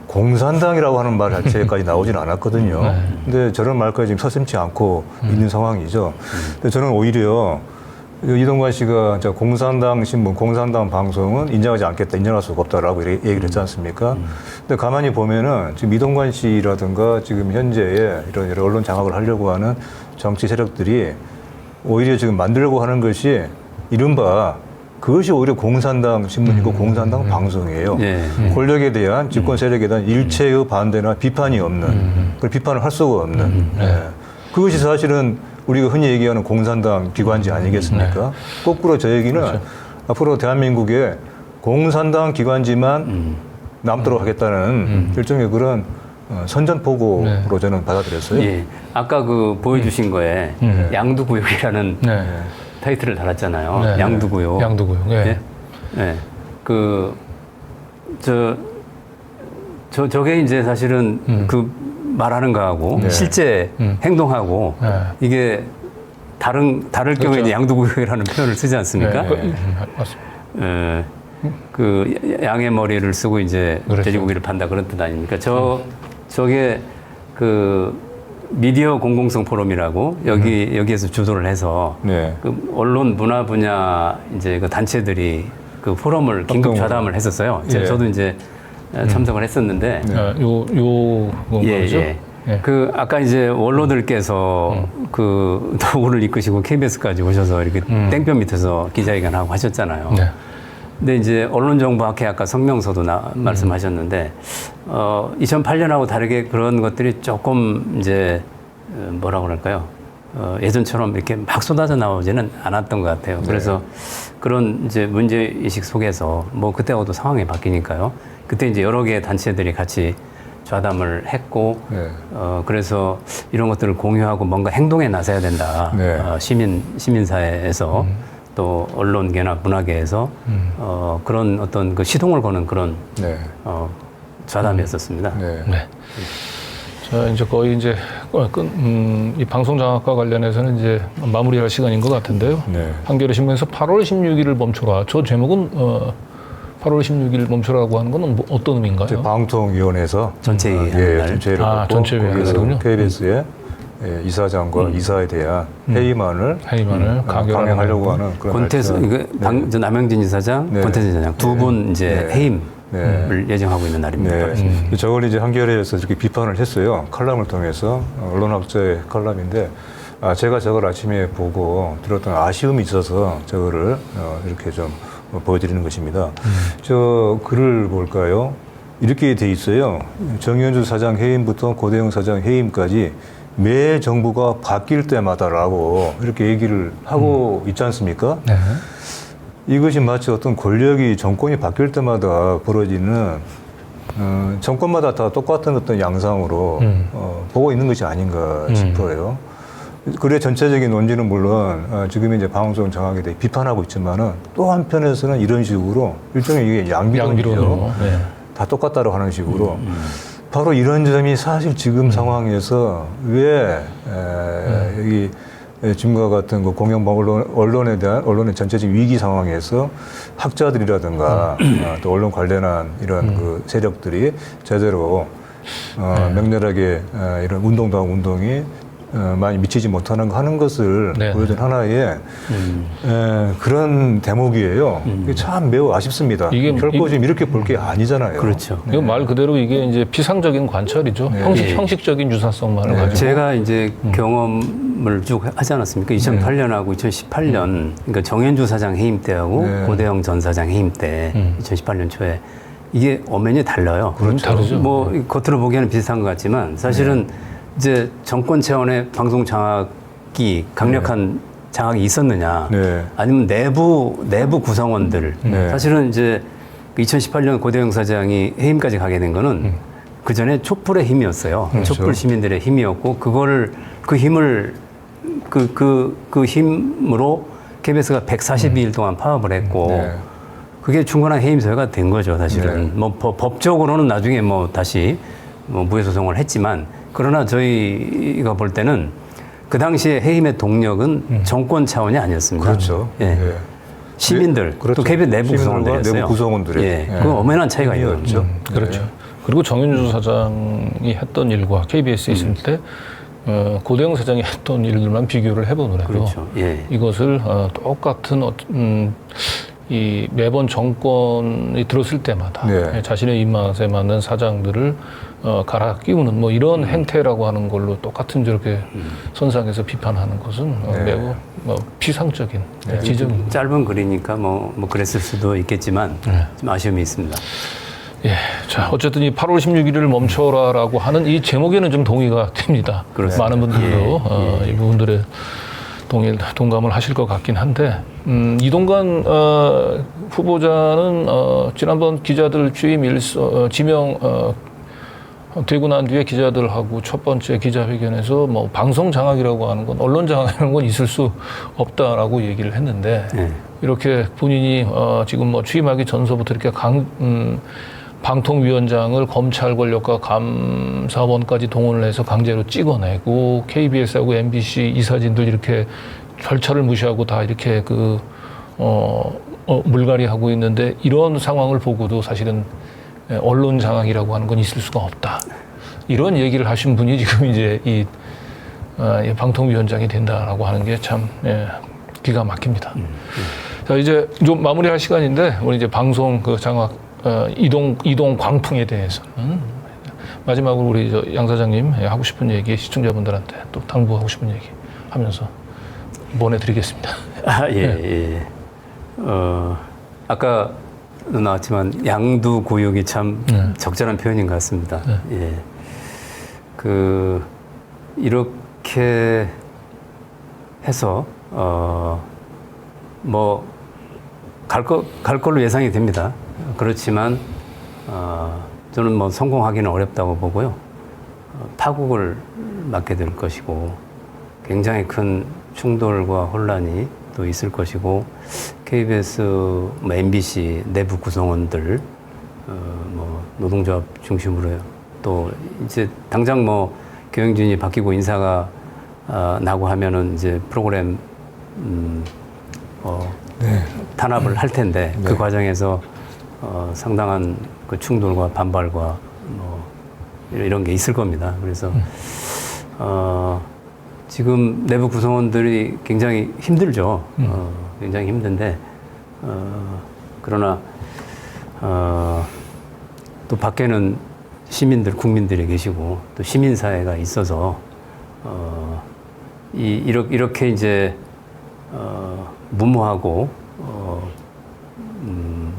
Speaker 3: 공산당이라고 하는 말 자체까지 나오진 않았거든요. 근데 저런 말까지 지금 서슴지 않고 있는 상황이죠. 근데 저는 오히려 이동관 씨가 공산당 신문, 공산당 방송은 인정하지 않겠다, 인정할 수가 없다라고 얘기를 했지 않습니까? 근데 가만히 보면은 지금 이동관 씨라든가 지금 현재의 이런 여러 언론 장악을 하려고 하는 정치 세력들이 오히려 지금 만들려고 하는 것이 이른바 그것이 오히려 공산당 신문이고 공산당 방송이에요.
Speaker 2: 예.
Speaker 3: 권력에 대한 집권 세력에 대한 일체의 반대나 비판이 없는, 그 비판을 할 수가 없는. 예. 그것이 사실은 우리가 흔히 얘기하는 공산당 기관지 아니겠습니까? 거꾸로 저 얘기는 앞으로 대한민국에 공산당 기관지만 남도록 하겠다는 일종의 그런 선전포고로 저는 받아들였어요.
Speaker 2: 예. 아까 그 보여주신 거에 양두구역이라는 타이틀을 달았잖아요. 양두구역.
Speaker 1: 양두구역. 네.
Speaker 2: 네. 저게 이제 사실은 그 말하는 거하고 실제 행동하고 이게 다를 경우에 이제 양두구역이라는 표현을 쓰지 않습니까?
Speaker 1: 맞습니다.
Speaker 2: 그 양의 머리를 쓰고 이제 돼지고기를 판다 그런 뜻 아닙니까? 저게 그 미디어 공공성 포럼이라고 여기에서 주도를 해서 그 언론 문화 분야 이제 그 단체들이 그 포럼을 긴급 좌담을 했었어요. 저도 이제 참석을 했었는데
Speaker 1: 건가죠?
Speaker 2: 그 아까 이제 원로들께서 그 도구를 이끄시고 KBS까지 오셔서 이렇게 땡볕 밑에서 기자회견하고 하셨잖아요. 근데 이제 언론정보학회 아까 성명서도 말씀하셨는데 2008년하고 다르게 그런 것들이 조금 이제 뭐라고 그럴까요? 예전처럼 이렇게 막 쏟아져 나오지는 않았던 것 같아요. 그래서 그런 이제 문제의식 속에서 뭐 그때하고도 상황이 바뀌니까요. 그때 이제 여러 개의 단체들이 같이 좌담을 했고, 그래서 이런 것들을 공유하고 뭔가 행동에 나서야 된다. 시민사회에서 또 언론계나 문화계에서 그런 어떤 그 시동을 거는 그런 좌담이었었습니다.
Speaker 1: 자, 이제 거의 이제 이 방송 장악과 관련해서는 이제 마무리할 시간인 것 같은데요. 한겨레 신문에서 8월 16일을 멈춰라. 저 제목은 8월 16일 멈춰라고 하는 건 어떤 의미인가요?
Speaker 3: 방통위원회에서
Speaker 2: 전체회의
Speaker 3: 전체회의를
Speaker 1: 전체회의군요.
Speaker 3: KBS의 이사장과 이사에 대한 회의만을 강행하려고 하는 그런
Speaker 2: 권태수 남영진 이사장, 권태수 이사장 두 분 이제 해임을 예정하고 있는 날입니다.
Speaker 3: 저걸 이제 한겨레에서 이렇게 비판을 했어요. 칼럼을 통해서 언론학자의 칼럼인데 제가 저걸 아침에 보고 들었던 아쉬움이 있어서 저거를 이렇게 좀 보여드리는 것입니다. 저 글을 볼까요? 이렇게 돼 있어요. 정현주 사장 해임부터 고대영 사장 해임까지 매 정부가 바뀔 때마다라고 이렇게 얘기를 하고 있지 않습니까?
Speaker 1: 네.
Speaker 3: 이것이 마치 어떤 권력이 정권이 바뀔 때마다 벌어지는 정권마다 다 똑같은 어떤 양상으로 보고 있는 것이 아닌가 싶어요. 그래 전체적인 논지는 물론 지금 이제 방송 정학에 대해 비판하고 있지만은 또 한편에서는 이런 식으로 일종의 이게 양비론이죠.
Speaker 1: 네.
Speaker 3: 다 똑같다고 하는 식으로 바로 이런 점이 사실 지금 상황에서 왜 여기 지금과 같은 그 공영 언론에 대한 언론의 전체적인 위기 상황에서 학자들이라든가 또 언론 관련한 이런 그 세력들이 제대로 맹렬하게 이런 운동도 하고 운동이 많이 미치지 못하는 거 하는 것을
Speaker 1: 네.
Speaker 3: 보여준 하나의 그런 대목이에요. 이게 참 매우 아쉽습니다.
Speaker 1: 이게
Speaker 3: 결코 지금 이렇게 볼 게 아니잖아요.
Speaker 2: 그렇죠.
Speaker 1: 이거 말 그대로 이게 이제 피상적인 관찰이죠.
Speaker 3: 네.
Speaker 1: 형식적인 유사성만을 가지고.
Speaker 2: 제가 이제 경험을 쭉 하지 않았습니까? 2008년하고 2018년, 그러니까 정현주 사장 해임 때하고
Speaker 3: 네.
Speaker 2: 고대영 전 사장 해임 때 2018년 초에 이게 엄연히 달라요.
Speaker 1: 그렇죠. 다르죠.
Speaker 2: 뭐 겉으로 보기에는 비슷한 것 같지만 사실은 이제 정권 차원의 방송 장악이 강력한 장악이 있었느냐,
Speaker 3: 네.
Speaker 2: 아니면 내부 구성원들.
Speaker 3: 네.
Speaker 2: 사실은 이제 2018년 고대영 사장이 해임까지 가게 된 거는 그 전에 촛불의 힘이었어요.
Speaker 3: 그렇죠.
Speaker 2: 촛불 시민들의 힘이었고 그 힘을 그 힘으로 KBS가 142일 동안 파업을 했고
Speaker 3: 네.
Speaker 2: 그게 충분한 해임 사유가 된 거죠, 사실은.
Speaker 3: 네.
Speaker 2: 뭐 법적으로는 나중에 뭐 다시 뭐 무죄 소송을 했지만 그러나 저희가 볼 때는 그 당시에 해임의 동력은 정권 차원이 아니었습니다.
Speaker 3: 그렇죠.
Speaker 2: 예.
Speaker 3: 예.
Speaker 2: 시민들,
Speaker 3: 그렇죠.
Speaker 2: 또 KBS 내부
Speaker 3: 시민들과
Speaker 2: 구성원들이었어요.
Speaker 3: 내부 구성원들의
Speaker 2: 예.
Speaker 3: 예.
Speaker 2: 그건 엄연한 차이가 있는 거죠.
Speaker 1: 그렇죠. 그리고 정현주 사장이 했던 일과 KBS에 있을 때 고대영 사장이 했던 일들만 비교를 해보더라도
Speaker 2: 그렇죠. 예.
Speaker 1: 이것을 똑같은 이 매번 정권이 들었을 때마다
Speaker 3: 네.
Speaker 1: 자신의 입맛에 맞는 사장들을 갈아 끼우는 뭐 이런 행태라고 하는 걸로 똑같은 저렇게 선상에서 비판하는 것은
Speaker 3: 네.
Speaker 1: 매우 피상적인 지적입니다.
Speaker 2: 짧은 글이니까 뭐 그랬을 수도 있겠지만 좀 아쉬움이 있습니다.
Speaker 1: 예, 자 어쨌든 이 8월 16일을 멈춰라라고 하는 이 제목에는 좀 동의가 됩니다.
Speaker 2: 그렇습니다.
Speaker 1: 많은 분들도 이 부분들에 동감을 하실 것 같긴 한데 이동관 후보자는 지난번 기자들 취임 지명 되고 난 뒤에 기자들하고 첫 번째 기자회견에서 뭐 방송 장악이라고 하는 건 언론 장악이라는 건 있을 수 없다라고 얘기를 했는데 이렇게 본인이 지금 뭐 취임하기 전서부터 이렇게 방통위원장을 검찰 권력과 감사원까지 동원을 해서 강제로 찍어내고 KBS하고 MBC 이사진들 이렇게 절차를 무시하고 다 이렇게 물갈이하고 있는데 이런 상황을 보고도 사실은 언론 장악이라고 하는 건 있을 수가 없다. 이런 얘기를 하신 분이 지금 이제 이 방통위원장이 된다라고 하는 게 참 기가 막힙니다. 자 이제 좀 마무리할 시간인데 우리 이제 방송 그 장악 이동 광풍에 대해서는 마지막으로 우리 양 사장님 하고 싶은 얘기 시청자분들한테 또 당부하고 싶은 얘기 하면서 보내드리겠습니다.
Speaker 2: 예. 아까 나왔지만 양두구육이 참 적절한 표현인 것 같습니다. 예. 이렇게 해서 뭐 갈 걸로 예상이 됩니다. 그렇지만 저는 뭐 성공하기는 어렵다고 보고요. 파국을 맞게 될 것이고 굉장히 큰 충돌과 혼란이 또 있을 것이고 KBS, MBC 내부 구성원들, 노동조합 중심으로요. 또 이제 당장 뭐 경영진이 바뀌고 인사가 나고 하면은 이제 프로그램 탄압을 할 텐데 그 과정에서 상당한 그 충돌과 반발과 이런 게 있을 겁니다. 그래서 지금 내부 구성원들이 굉장히 힘들죠. 굉장히 힘든데 그러나 또 밖에는 시민들, 국민들이 계시고 또 시민사회가 있어서 이렇게 이제 무모하고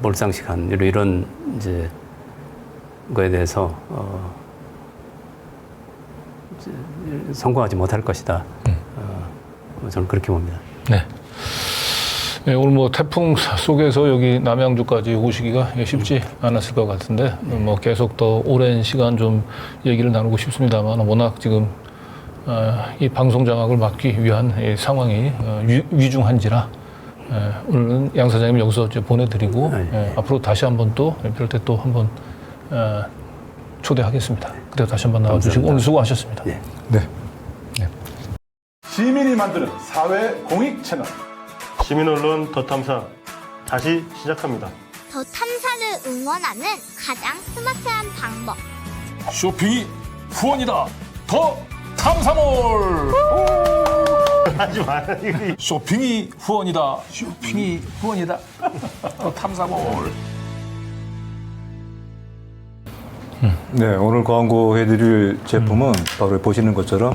Speaker 2: 몰상식한 이런 이제 거에 대해서 이제 성공하지 못할 것이다. 저는 그렇게 봅니다.
Speaker 1: 네. 네, 오늘 뭐 태풍 속에서 여기 남양주까지 오시기가 쉽지 않았을 것 같은데 뭐 계속 더 오랜 시간 좀 얘기를 나누고 싶습니다만 워낙 지금 이 방송 장악을 막기 위한 이 상황이 위중한지라 오늘은 양 사장님 여기서 이제 보내드리고 앞으로 다시 한번 또 이럴 때 또 한번 초대하겠습니다. 그때 다시 한번 나와주시고 오늘 수고하셨습니다.
Speaker 2: 네.
Speaker 3: 네.
Speaker 4: 시민이 만드는 사회 공익 채널
Speaker 5: 시민언론 더 탐사 다시 시작합니다.
Speaker 6: 더 탐사를 응원하는 가장 스마트한 방법.
Speaker 1: 쇼핑이 후원이다. 더 탐사몰.
Speaker 5: 하지 마요.
Speaker 1: 쇼핑이 후원이다. 쇼핑이 후원이다. 더 탐사몰.
Speaker 3: 네, 오늘 광고해드릴 제품은 바로 보시는 것처럼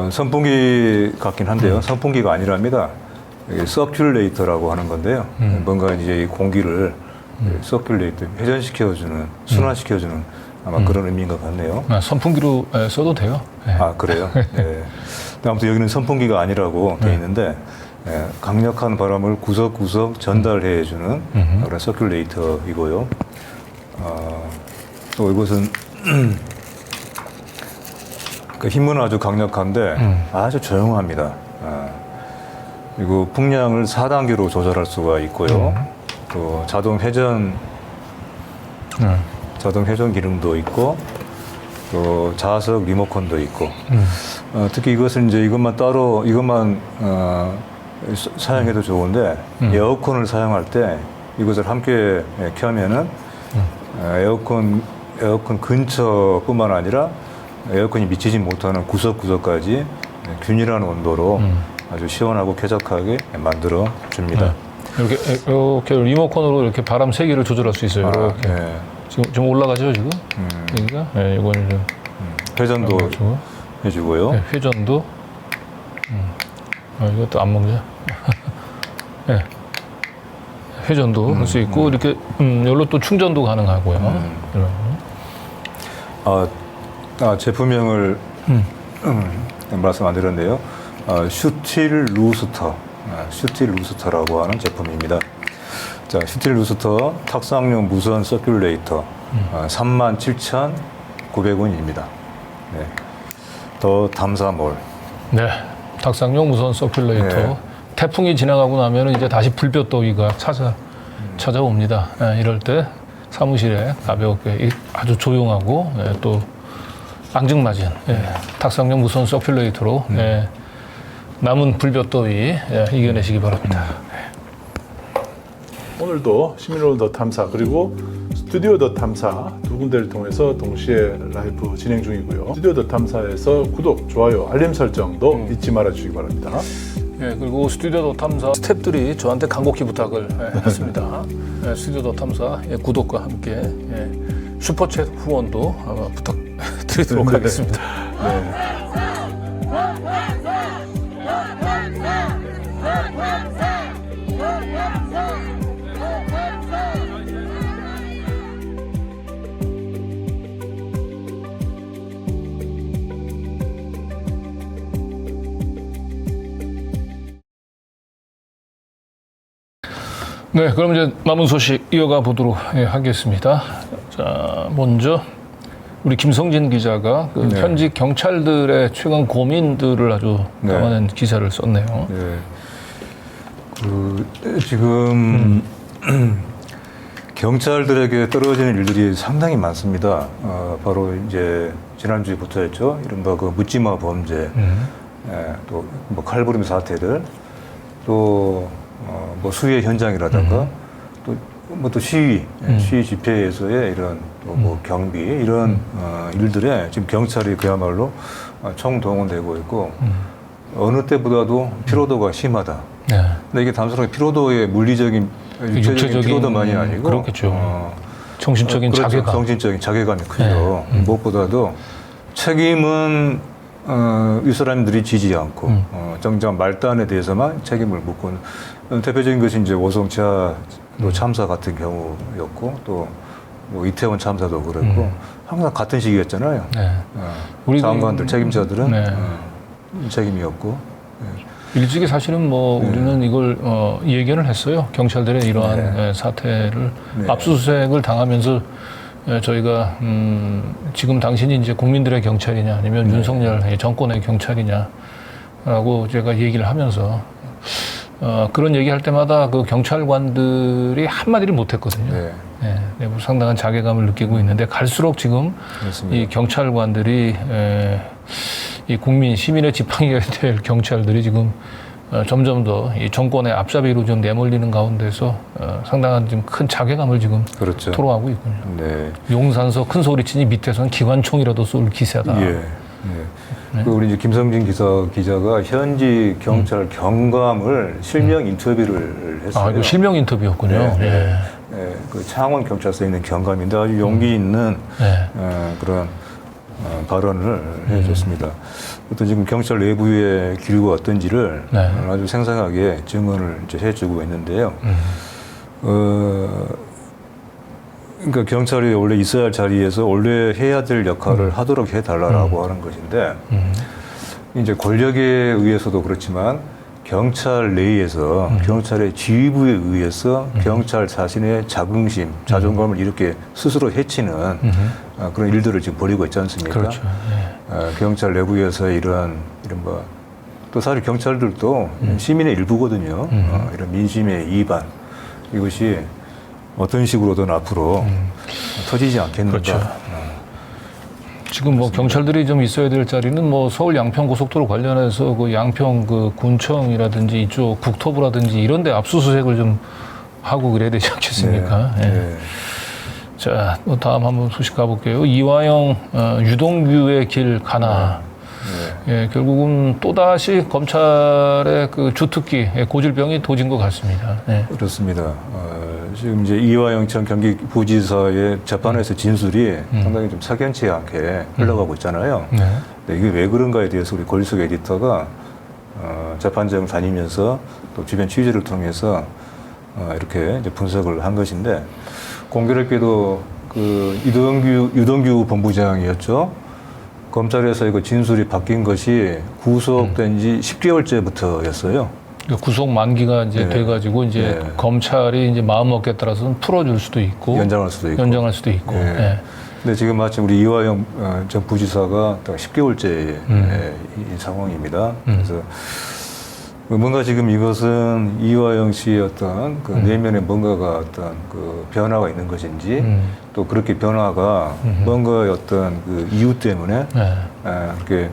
Speaker 3: 선풍기 같긴 한데요. 선풍기가 아니랍니다. 이게 서큘레이터라고 하는 건데요. 뭔가 이제 이 공기를 서큘레이터, 회전시켜주는, 순환시켜주는 아마 그런 의미인 것 같네요.
Speaker 1: 선풍기로 써도 돼요. 네.
Speaker 3: 아, 그래요? 네. 아무튼 여기는 선풍기가 아니라고 되어 있는데 강력한 바람을 구석구석 전달해주는 그런 서큘레이터이고요. 또 이것은 그 힘은 아주 강력한데 아주 조용합니다. 그리고 풍량을 4단계로 조절할 수가 있고요. 또 자동 회전 기능도 있고 또 자석 리모컨도 있고 특히 이것은 이제 이것만 사용해도 좋은데 에어컨을 사용할 때 이것을 함께 켜면은 에어컨 근처뿐만 아니라 에어컨이 미치지 못하는 구석구석까지 균일한 온도로 아주 시원하고 쾌적하게 만들어 줍니다.
Speaker 1: 이렇게 리모컨으로 이렇게 바람 세기를 조절할 수 있어요. 이렇게.
Speaker 3: 네.
Speaker 1: 지금 좀 올라가죠 지금? 여기가? 네, 이걸 좀
Speaker 3: 회전도
Speaker 1: 해가지고.
Speaker 3: 해주고요.
Speaker 1: 네, 회전도. 이것도 안 먹냐? 네. 회전도 할 수 있고 이렇게 여기로 또 충전도 가능하고요.
Speaker 3: 제품명을 말씀 안 드렸는데요. 슈틸 루스터라고 하는 제품입니다. 자, 슈틸 루스터 탁상용 무선 서큘레이터 37,900원입니다. 네. 더 탐사몰.
Speaker 1: 네, 탁상용 무선 서큘레이터.
Speaker 3: 네.
Speaker 1: 태풍이 지나가고 나면 이제 다시 불볕더위가 찾아옵니다. 이럴 때 사무실에 가볍게 아주 조용하고 또 앙증맞은 탁상용 무선 서큘레이터로 남은 불볕더위 이겨내시기 바랍니다.
Speaker 4: 오늘도 시민언론 더 탐사 그리고 스튜디오 더 탐사 두 군데를 통해서 동시에 라이브 진행 중이고요. 스튜디오 더 탐사에서 구독, 좋아요, 알림 설정도 잊지 말아 주시기 바랍니다.
Speaker 1: 그리고 스튜디오 더 탐사 스태프들이 저한테 간곡히 부탁을 했습니다. 스튜디오 더 탐사 구독과 함께 슈퍼챗 후원도 아마 부탁드리도록 하겠습니다. 네, 그럼 이제 남은 소식 이어가 보도록 하겠습니다. 자, 먼저 우리 김성진 기자가 그 현직 경찰들의 최근 고민들을 아주 담아낸 기사를 썼네요.
Speaker 3: 네. 지금 경찰들에게 떨어지는 일들이 상당히 많습니다. 바로 이제 지난주부터였죠. 이른바 그 묻지마 범죄, 또 뭐 칼부림 사태들, 또 뭐 수해 현장이라든가 또 시위 집회에서의 이런 또 뭐 경비 이런 일들에 지금 경찰이 그야말로 총동원되고 있고 어느 때보다도 피로도가 심하다. 근데 이게 단순하게 피로도의 물리적인 육체적인 피로도만이 아니고
Speaker 1: 그렇겠죠. 정신적인
Speaker 3: 그렇죠.
Speaker 1: 자괴감.
Speaker 3: 정신적인 자괴감이 크죠. 무엇보다도 책임은 이 사람들이 지지 않고 정작 말단에 대해서만 책임을 묻고 대표적인 것이 이제 오송차 참사 같은 경우였고 또 뭐 이태원 참사도 그랬고 항상 같은 시기였잖아요.
Speaker 1: 네. 우리
Speaker 3: 장관들 책임자들은
Speaker 1: 네.
Speaker 3: 책임이었고
Speaker 1: 일찍이 사실은 뭐 우리는 이걸 예견을 했어요. 경찰들의 이러한 사태를 압수수색을 당하면서 저희가 지금 당신이 이제 국민들의 경찰이냐 아니면 윤석열 정권의 경찰이냐라고 제가 얘기를 하면서 그런 얘기할 때마다 그 경찰관들이 한마디를 못했거든요.
Speaker 3: 네.
Speaker 1: 뭐 상당한 자괴감을 느끼고 있는데 갈수록 지금
Speaker 3: 그렇습니다.
Speaker 1: 이 경찰관들이 이 국민 시민의 지팡이가 될 경찰들이 지금 점점 더 이 정권의 앞잡이로 좀 내몰리는 가운데서 상당한 좀 큰 자괴감을 지금
Speaker 3: 그렇죠.
Speaker 1: 토로하고 있군요.
Speaker 3: 네.
Speaker 1: 용산서 큰 소리치니 밑에서는 기관총이라도 쏠 기세다.
Speaker 3: 예. 그 우리 이제 김성진 기자가 현지 경찰 경감을 실명 인터뷰를 했어요.
Speaker 1: 아, 이거 실명 인터뷰였군요.
Speaker 3: 네. 그 창원 경찰서에 있는 경감인데 아주 용기 있는 그런 발언을 해줬습니다. 또 지금 경찰 내부의 기류가 어떤지를 아주 생생하게 증언을 이제 해주고 있는데요. 그러니까 경찰이 원래 있어야 할 자리에서 원래 해야 될 역할을 하도록 해달라고 하는 것인데 이제 권력에 의해서도 그렇지만 경찰 내에서 경찰의 지휘부에 의해서 경찰 자신의 자긍심, 자존감을 이렇게 스스로 해치는 그런 일들을 지금 벌이고 있지 않습니까?
Speaker 1: 그렇죠.
Speaker 3: 경찰 내부에서 이런 또 사실 경찰들도 시민의 일부거든요. 이런 민심의 이반 이것이 어떤 식으로든 앞으로 터지지 않겠는가.
Speaker 1: 그렇죠. 지금 뭐 경찰들이 좀 있어야 될 자리는 뭐 서울 양평 고속도로 관련해서 그 양평 그 군청이라든지 이쪽 국토부라든지 이런 데 압수수색을 좀 하고 그래야 되지 않겠습니까? 자, 또 다음 한번 소식 가볼게요. 이화영 유동규의 길 가나. 결국은 또다시 검찰의 그 주특기 고질병이 도진 것 같습니다.
Speaker 3: 그렇습니다. 지금 이제 이화영 전 경기부지사의 재판에서 진술이 상당히 좀 석연치 않게 흘러가고 있잖아요. 근데 이게 왜 그런가에 대해서 우리 권리숙 에디터가 재판장 다니면서 또 주변 취재를 통해서 이렇게 이제 분석을 한 것인데 공교롭게도 그 유동규 본부장이었죠. 검찰에서 이거 진술이 바뀐 것이 구속된 지 10개월째부터였어요.
Speaker 1: 구속 만기가 이제 돼가지고 이제 검찰이 이제 마음 먹기에 따라서는 풀어줄 수도 있고
Speaker 3: 연장할 수도 있고. 근데 지금 마침 우리 이화영 전 부지사가 10개월째 이 상황입니다. 그래서 뭔가 지금 이것은 이화영 씨의 어떤 그 내면에 뭔가가 어떤 그 변화가 있는 것인지 또 그렇게 변화가 뭔가 어떤 그 이유 때문에 그렇게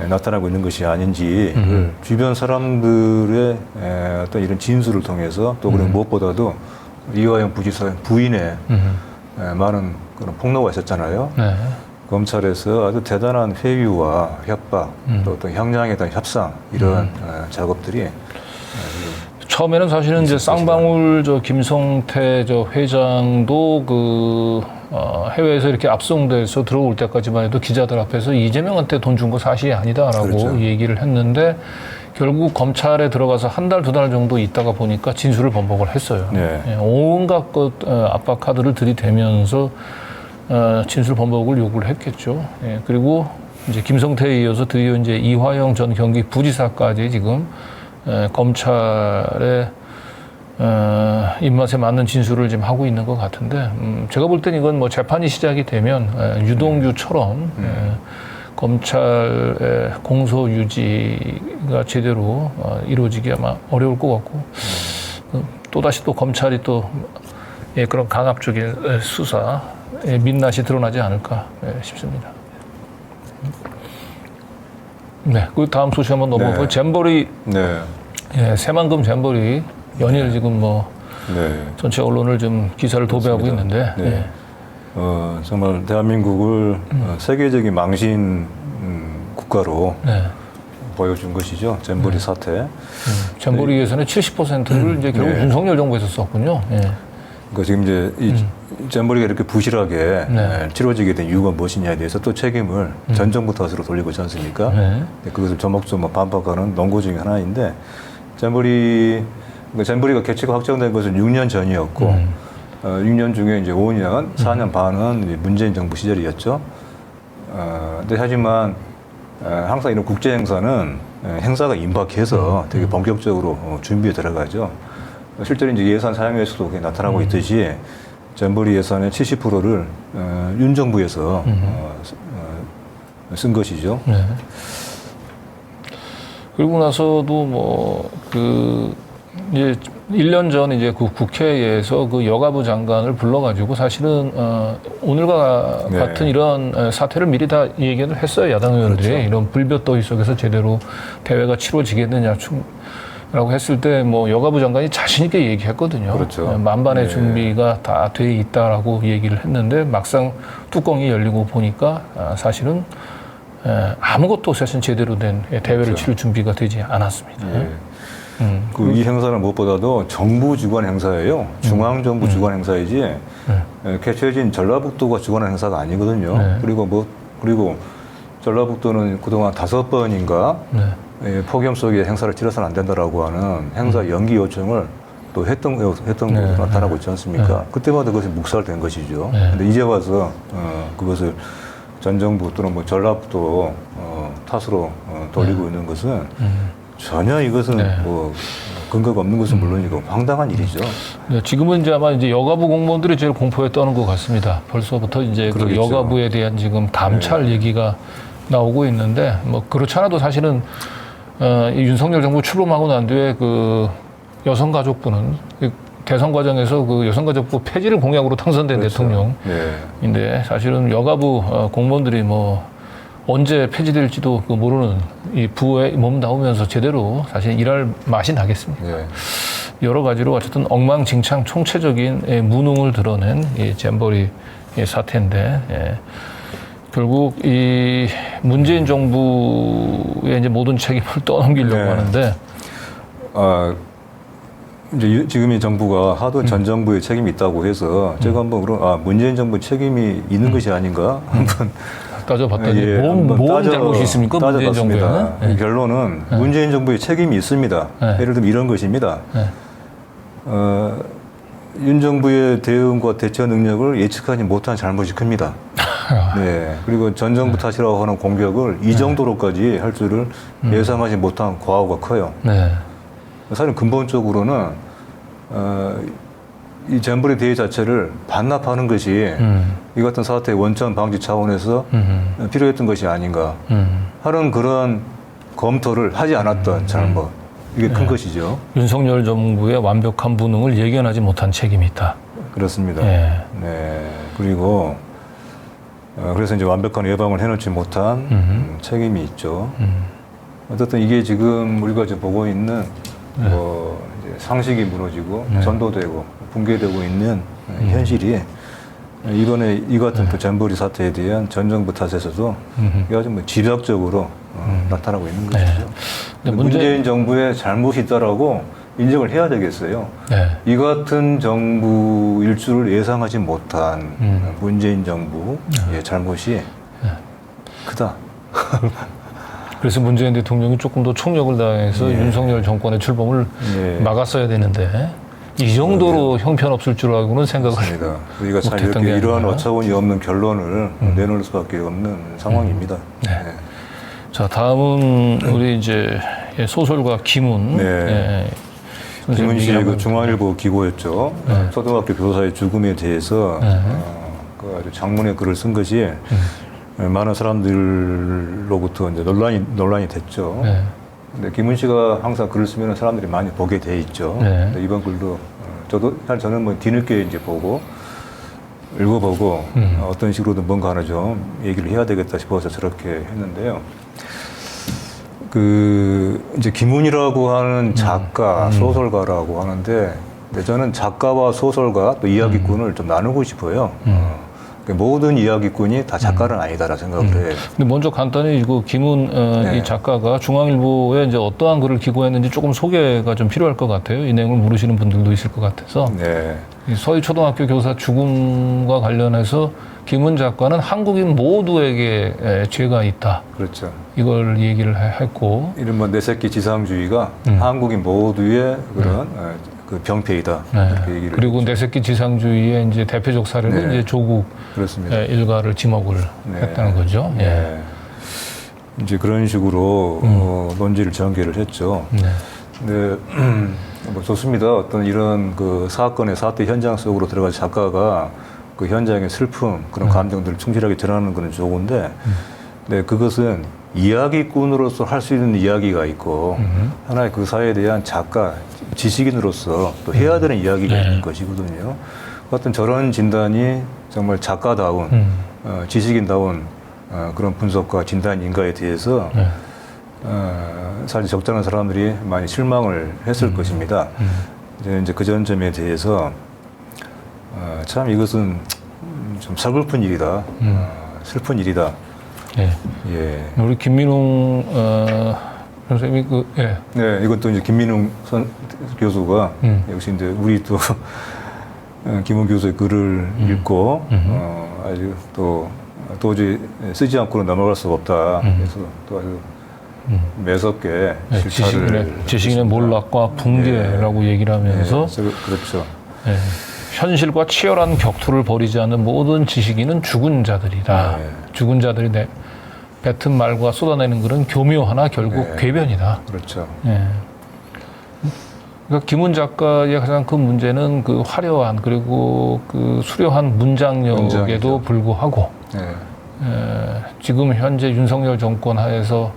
Speaker 3: 나타나고 있는 것이 아닌지 주변 사람들의 어떤 이런 진술을 통해서 또 그리고 무엇보다도 이화영 부지사 부인의 많은 그런 폭로가 있었잖아요. 검찰에서 아주 대단한 회유와 협박, 또 어떤 형량에 대한 협상 이런 작업들이
Speaker 1: 처음에는 사실은 이제 쌍방울 김성태 회장도 그 해외에서 이렇게 압송돼서 들어올 때까지만 해도 기자들 앞에서 이재명한테 돈 준 거 사실이 아니다라고
Speaker 3: 그렇죠.
Speaker 1: 얘기를 했는데 결국 검찰에 들어가서 한 달, 두 달 정도 있다가 보니까 진술을 번복을 했어요. 온갖 압박 카드를 들이대면서 진술 번복을 요구를 했겠죠. 그리고 이제 김성태에 이어서 드디어 이제 이화영 전 경기부지사까지 지금 검찰의 입맛에 맞는 진술을 지금 하고 있는 것 같은데, 제가 볼 땐 이건 뭐 재판이 시작이 되면 유동규처럼 검찰의 공소 유지가 제대로 이루어지기 아마 어려울 것 같고, 또다시 또 검찰이 또 그런 강압적인 수사의 민낯이 드러나지 않을까 싶습니다. 네, 그 다음 소식 한번 넘어가고 잼버리, 새만금 잼버리 연일 지금 뭐 전체 언론을 좀 기사를 도배하고 있는데,
Speaker 3: 정말 대한민국을 세계적인 망신 국가로 보여준 것이죠. 잼버리 사태.
Speaker 1: 잼버리 예산의 70%를 이제 결국 윤석열 정부에서 썼군요.
Speaker 3: 그 지금 이제 이 잼버리가 이렇게 부실하게
Speaker 1: 네.
Speaker 3: 치러지게 된 이유가 무엇이냐에 대해서 또 책임을 전 정부 탓으로 돌리고 있지 않습니까?
Speaker 1: 네.
Speaker 3: 그것을 조목조목 반박하는 논거 중에 하나인데 잼버리가 개최가 확정된 것은 6년 전이었고 6년 중에 이제 5년, 4년 반은 이제 문재인 정부 시절이었죠. 근데 하지만 항상 이런 국제 행사는 행사가 임박해서 되게 본격적으로 준비에 들어가죠. 실제로 이제 예산 사용에서도 그게 나타나고 있듯이 잼버리 예산의 70%를 윤 정부에서 쓴 것이죠.
Speaker 1: 네. 그리고 나서도 이제 1년 전 이제 그 국회에서 그 여가부 장관을 불러가지고 사실은 오늘과
Speaker 3: 네.
Speaker 1: 같은 이런 사태를 미리 다 얘기를 했어요. 야당 의원들이.
Speaker 3: 그렇죠.
Speaker 1: 이런 불볕더위 속에서 제대로 대회가 치러지겠느냐 라고 했을 때 뭐 여가부 장관이 자신 있게 얘기했거든요.
Speaker 3: 그렇죠.
Speaker 1: 만반의
Speaker 3: 네.
Speaker 1: 준비가 다 돼 있다라고 얘기를 했는데 막상 뚜껑이 열리고 보니까 사실은 아무것도 사실 제대로 된 대회를
Speaker 3: 그렇죠.
Speaker 1: 치를 준비가 되지 않았습니다.
Speaker 3: 예. 이 행사는 무엇보다도 정부 주관 행사예요. 중앙정부 주관 행사이지 개최진 전라북도가 주관한 행사가 아니거든요.
Speaker 1: 네.
Speaker 3: 그리고 전라북도는 그동안 5번인가
Speaker 1: 네.
Speaker 3: 폭염 속에 행사를 치러서는 안 된다라고 하는 행사 연기 요청을 또 했던 것으로 나타나고 있지 않습니까? 그때마다 그것이 묵살된 것이죠.
Speaker 1: 네.
Speaker 3: 근데 이제 와서 그것을 전 정부 또는 뭐 전라북도 탓으로 돌리고 있는 것은 전혀 이것은
Speaker 1: 네.
Speaker 3: 뭐 근거가 없는 것은 물론이고 황당한 일이죠.
Speaker 1: 네, 지금은 이제 아마 이제 여가부 공무원들이 제일 공포에 떠는 것 같습니다. 벌써부터 이제 그
Speaker 3: 그러겠죠.
Speaker 1: 여가부에 대한 지금 감찰 얘기가 나오고 있는데 뭐 그렇지 않아도 사실은 이 윤석열 정부 출범하고 난 뒤에 그 여성가족부는 대선 과정에서 그 여성가족부 폐지를 공약으로 당선된
Speaker 3: 그렇죠.
Speaker 1: 대통령인데
Speaker 3: 네.
Speaker 1: 사실은 여가부 공무원들이 뭐 언제 폐지될지도 그 모르는 이 부에 몸담으면서 제대로 사실 일할 맛이 나겠습니다.
Speaker 3: 네.
Speaker 1: 여러 가지로 어쨌든 엉망진창 총체적인 무능을 드러낸 이 잼버리 사태인데 결국 이 문재인 정부의 이제 모든 책임을 떠넘기려고
Speaker 3: 네.
Speaker 1: 하는데
Speaker 3: 이제 지금 이 정부가 하도 전 정부의 책임이 있다고 해서 제가 한번 그럼 문재인 정부 책임이 있는 것이 아닌가 한번
Speaker 1: 따져봤더니
Speaker 3: 예,
Speaker 1: 뭔
Speaker 3: 한번
Speaker 1: 잘못이 있습니까? 문재인
Speaker 3: 따져봤습니다.
Speaker 1: 정부에는? 네.
Speaker 3: 결론은 문재인 정부의 책임이 있습니다.
Speaker 1: 네.
Speaker 3: 예를 들면 이런 것입니다.
Speaker 1: 네.
Speaker 3: 윤 정부의 대응과 대처 능력을 예측하지 못한 잘못이 큽니다. 네. 그리고 전 정부 탓이라고 하는 공격을 이 정도로까지 할 줄을 예상하지 못한 과오가 커요.
Speaker 1: 네.
Speaker 3: 사실 근본적으로는 이 잼버리 대회 자체를 반납하는 것이 이 같은 사태의 원천 방지 차원에서 필요했던 것이 아닌가 하는 그런 검토를 하지 않았던 잘못. 이게 큰 것이죠.
Speaker 1: 윤석열 정부의 완벽한 무능을 예견하지 못한 책임이 있다.
Speaker 3: 그렇습니다.
Speaker 1: 예.
Speaker 3: 네. 그리고 그래서 이제 완벽한 예방을 해놓지 못한 책임이 있죠. 어쨌든 이게 지금 우리가 지금 보고 있는 뭐 이제 상식이 무너지고 전도되고 붕괴되고 있는 현실이 이번에 이 같은 또 잼버리 사태에 대한 전 정부 탓에서도 이게 아주 뭐 집약적으로 나타나고 있는 것이죠.
Speaker 1: 근데
Speaker 3: 문재인 정부의 잘못이 있다라고 인정을 해야 되겠어요.
Speaker 1: 네.
Speaker 3: 이 같은 정부일 줄을 예상하지 못한 문재인 정부의 잘못이 크다.
Speaker 1: 그래서 문재인 대통령이 조금 더 총력을 다해서 윤석열 정권의 출범을
Speaker 3: 네.
Speaker 1: 막았어야 되는데 이 정도로 형편없을 줄 알고는 생각을
Speaker 3: 맞습니다. 우리가 참
Speaker 1: 못했던
Speaker 3: 이렇게
Speaker 1: 게
Speaker 3: 이러한
Speaker 1: 아닌가.
Speaker 3: 어처구니 없는 결론을 내놓을 수밖에 없는 상황입니다.
Speaker 1: 네. 자, 다음은 우리 이제 소설가 김훈.
Speaker 3: 네. 김훈
Speaker 1: 선생님이
Speaker 3: 씨의 그
Speaker 1: 한번-
Speaker 3: 중앙일보 기고였죠. 초등학교 교사의 죽음에 대해서 그 아주 장문의 글을 쓴 것이 많은 사람들로부터 이제 논란이 됐죠.
Speaker 1: 네.
Speaker 3: 근데 김훈 씨가 항상 글을 쓰면 사람들이 많이 보게 돼 있죠.
Speaker 1: 네.
Speaker 3: 근데 이번 글도 저는 뭐 뒤늦게 이제 보고 읽어보고 어떤 식으로든 뭔가 하나 좀 얘기를 해야 되겠다 싶어서 저렇게 했는데요. 이제 김훈이라고 하는 작가, 소설가라고 하는데, 근데 저는 작가와 소설가 또 이야기꾼을 좀 나누고 싶어요. 모든 이야기꾼이 다 작가는 아니다라 생각을 해요.
Speaker 1: 근데 먼저 간단히 그 김훈
Speaker 3: 네.
Speaker 1: 이 작가가 중앙일보에 이제 어떠한 글을 기고했는지 조금 소개가 좀 필요할 것 같아요. 이 내용을 모르시는 분들도 있을 것 같아서.
Speaker 3: 네.
Speaker 1: 이 서희 초등학교 교사 죽음과 관련해서 김훈 작가는 한국인 모두에게 죄가 있다.
Speaker 3: 그렇죠.
Speaker 1: 이걸 얘기를 했고.
Speaker 3: 이른바 내 새끼 지상주의가 한국인 모두의 그런 그 병폐이다.
Speaker 1: 네.
Speaker 3: 이렇게 얘기를
Speaker 1: 그리고 내 새끼 지상주의의 이제 대표적 사례는
Speaker 3: 네.
Speaker 1: 이제 조국
Speaker 3: 그렇습니다.
Speaker 1: 일가를 지목을
Speaker 3: 네.
Speaker 1: 했다는 거죠. 예.
Speaker 3: 네. 이제 그런 식으로 논지를 전개를 했죠.
Speaker 1: 네.
Speaker 3: 네, 뭐 좋습니다. 어떤 이런 그 사건의 사태 현장 속으로 들어가 작가가 그 현장의 슬픔, 그런 감정들을 충실하게 전하는 것은 좋은데, 네, 그것은 이야기꾼으로서 할 수 있는 이야기가 있고, 하나의 그 사회에 대한 작가, 지식인으로서 또 해야 되는 이야기가 있는 것이거든요. 어떤 저런 진단이 정말 작가다운, 지식인다운 그런 분석과 진단인가에 대해서 사실 적잖은 사람들이 많이 실망을 했을 것입니다. 이제 그 전점에 대해서 참 이것은 좀 서글픈 일이다, 슬픈 일이다.
Speaker 1: 예.
Speaker 3: 예.
Speaker 1: 우리 김민웅 선생님이
Speaker 3: 네, 이것도 이제 김민웅 교수가 역시 이제 우리 또 김훈 교수의 글을 읽고 아주 또 도저히 쓰지 않고는 넘어갈 수가 없다. 그래서 또 아주 매섭게 실타를
Speaker 1: 지식인의 몰락과 붕괴라고 얘기를 하면서
Speaker 3: 그렇죠.
Speaker 1: 예, 현실과 치열한 격투를 벌이지 않는 모든 지식인은 죽은 자들이다.
Speaker 3: 네.
Speaker 1: 죽은 자들이 뱉은 말과 쏟아내는 글은 교묘하나 결국 궤변이다.
Speaker 3: 그렇죠.
Speaker 1: 예. 그러니까 김훈 작가의 가장 큰 문제는 그 화려한 그리고 그 수려한 문장력에도
Speaker 3: 문장이죠.
Speaker 1: 불구하고
Speaker 3: 네.
Speaker 1: 지금 현재 윤석열 정권 하에서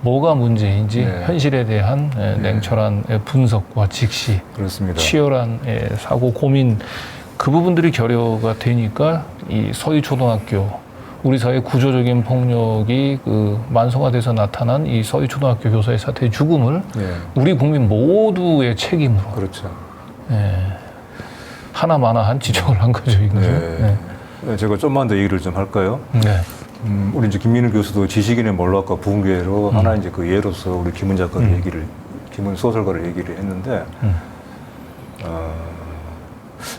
Speaker 1: 뭐가 문제인지
Speaker 3: 네.
Speaker 1: 현실에 대한 냉철한 분석과 직시,
Speaker 3: 그렇습니다.
Speaker 1: 치열한 사고, 고민 그 부분들이 결여가 되니까 이 서희 초등학교 우리 사회 구조적인 폭력이 그 만성화돼서 나타난 이 서희 초등학교 교사의 사태의 죽음을
Speaker 3: 네.
Speaker 1: 우리 국민 모두의 책임으로
Speaker 3: 그렇죠.
Speaker 1: 하나마나한 지적을 한 거죠, 이거죠.
Speaker 3: 네. 네, 제가 좀만 더 얘기를 좀 할까요?
Speaker 1: 네.
Speaker 3: 우리 이제 김민우 교수도 지식인의 몰락과 붕괴로 하나 이제 그 예로서 우리 김훈 작가를 김훈 소설가를 얘기를 했는데,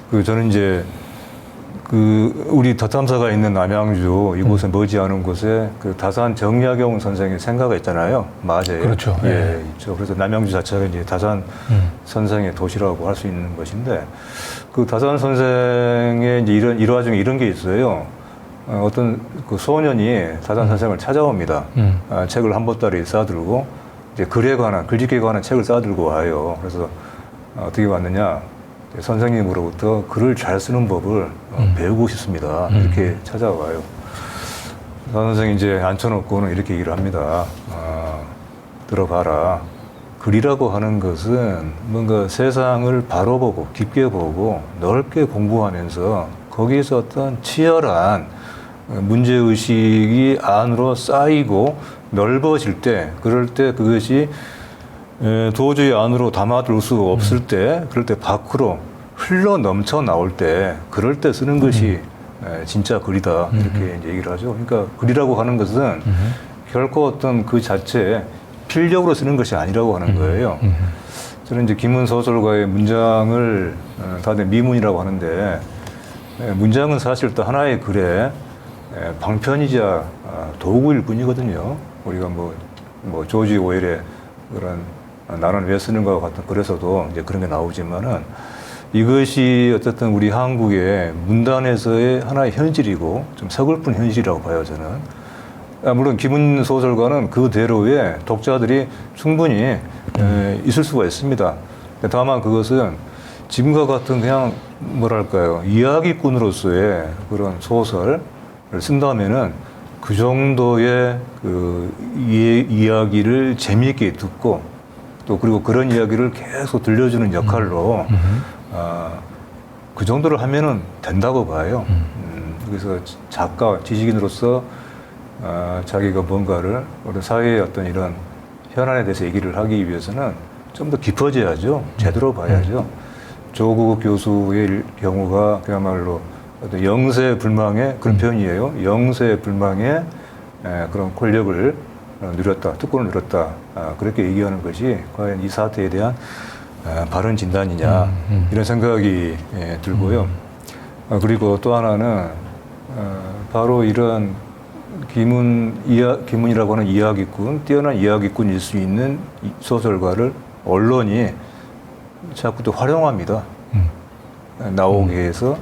Speaker 3: 그 저는 이제 그 우리 덧탐사가 있는 남양주 이곳에 머지않은 곳에 그 다산 정약용 선생의 생가가 있잖아요. 맞아요.
Speaker 1: 그렇죠.
Speaker 3: 예,
Speaker 1: 네.
Speaker 3: 있죠. 그래서 남양주 자체가 이제 다산 선생의 도시라고 할 수 있는 것인데, 그 다산 선생의 이제 일화 중에 이런 게 있어요. 어떤 그 소년이 다산 선생을 찾아옵니다. 책을 한 보따리 싸들고 이제 글에 관한 글짓기에 관한 책을 싸들고 와요. 그래서 어떻게 왔느냐? 선생님으로부터 글을 잘 쓰는 법을 배우고 싶습니다. 이렇게 찾아와요. 다산 선생이 이제 앉혀놓고는 이렇게 얘기를 합니다. 들어봐라. 글이라고 하는 것은 뭔가 세상을 바로 보고 깊게 보고 넓게 공부하면서 거기에서 어떤 치열한 문제의식이 안으로 쌓이고 넓어질 때, 그럴 때 그것이 도저히 안으로 담아둘 수 없을 때, 그럴 때 밖으로 흘러 넘쳐 나올 때, 그럴 때 쓰는 것이 진짜 글이다. 이렇게 이제 얘기를 하죠. 그러니까 글이라고 하는 것은 결코 어떤 그 자체에 필력으로 쓰는 것이 아니라고 하는 거예요. 저는 이제 김훈 소설가의 문장을 다들 미문이라고 하는데, 문장은 사실 또 하나의 글의 방편이자 도구일 뿐이거든요. 우리가 뭐 조지 오웰의 그런 나는 왜 쓰는가와 같은 글에서도 이제 그런 게 나오지만은, 이것이 어쨌든 우리 한국의 문단에서의 하나의 현실이고 좀 서글픈 현실이라고 봐요, 저는. 물론 김훈 소설가는 그대로의 독자들이 충분히 있을 수가 있습니다. 다만 그것은 지금과 같은 그냥 뭐랄까요, 이야기꾼으로서의 그런 소설을 쓴다면은 그 정도의 그 이야기를 재미있게 듣고 또 그리고 그런 이야기를 계속 들려주는 역할로 그 정도를 하면은 된다고 봐요. 그래서 작가, 지식인으로서 자기가 뭔가를 우리 사회의 어떤 이런 현안에 대해서 얘기를 하기 위해서는 좀 더 깊어져야죠. 제대로 봐야죠. 조국 교수의 경우가 그야말로 어떤 영세불망의 그런 표현이에요. 영세불망의 그런 권력을 누렸다, 특권을 누렸다, 그렇게 얘기하는 것이 과연 이 사태에 대한 바른 진단이냐 이런 생각이 들고요. 그리고 또 하나는 바로 이런 기문이라고 하는 이야기꾼, 뛰어난 이야기꾼일 수 있는 소설가를 언론이 자꾸 또 활용합니다. 나오게 해서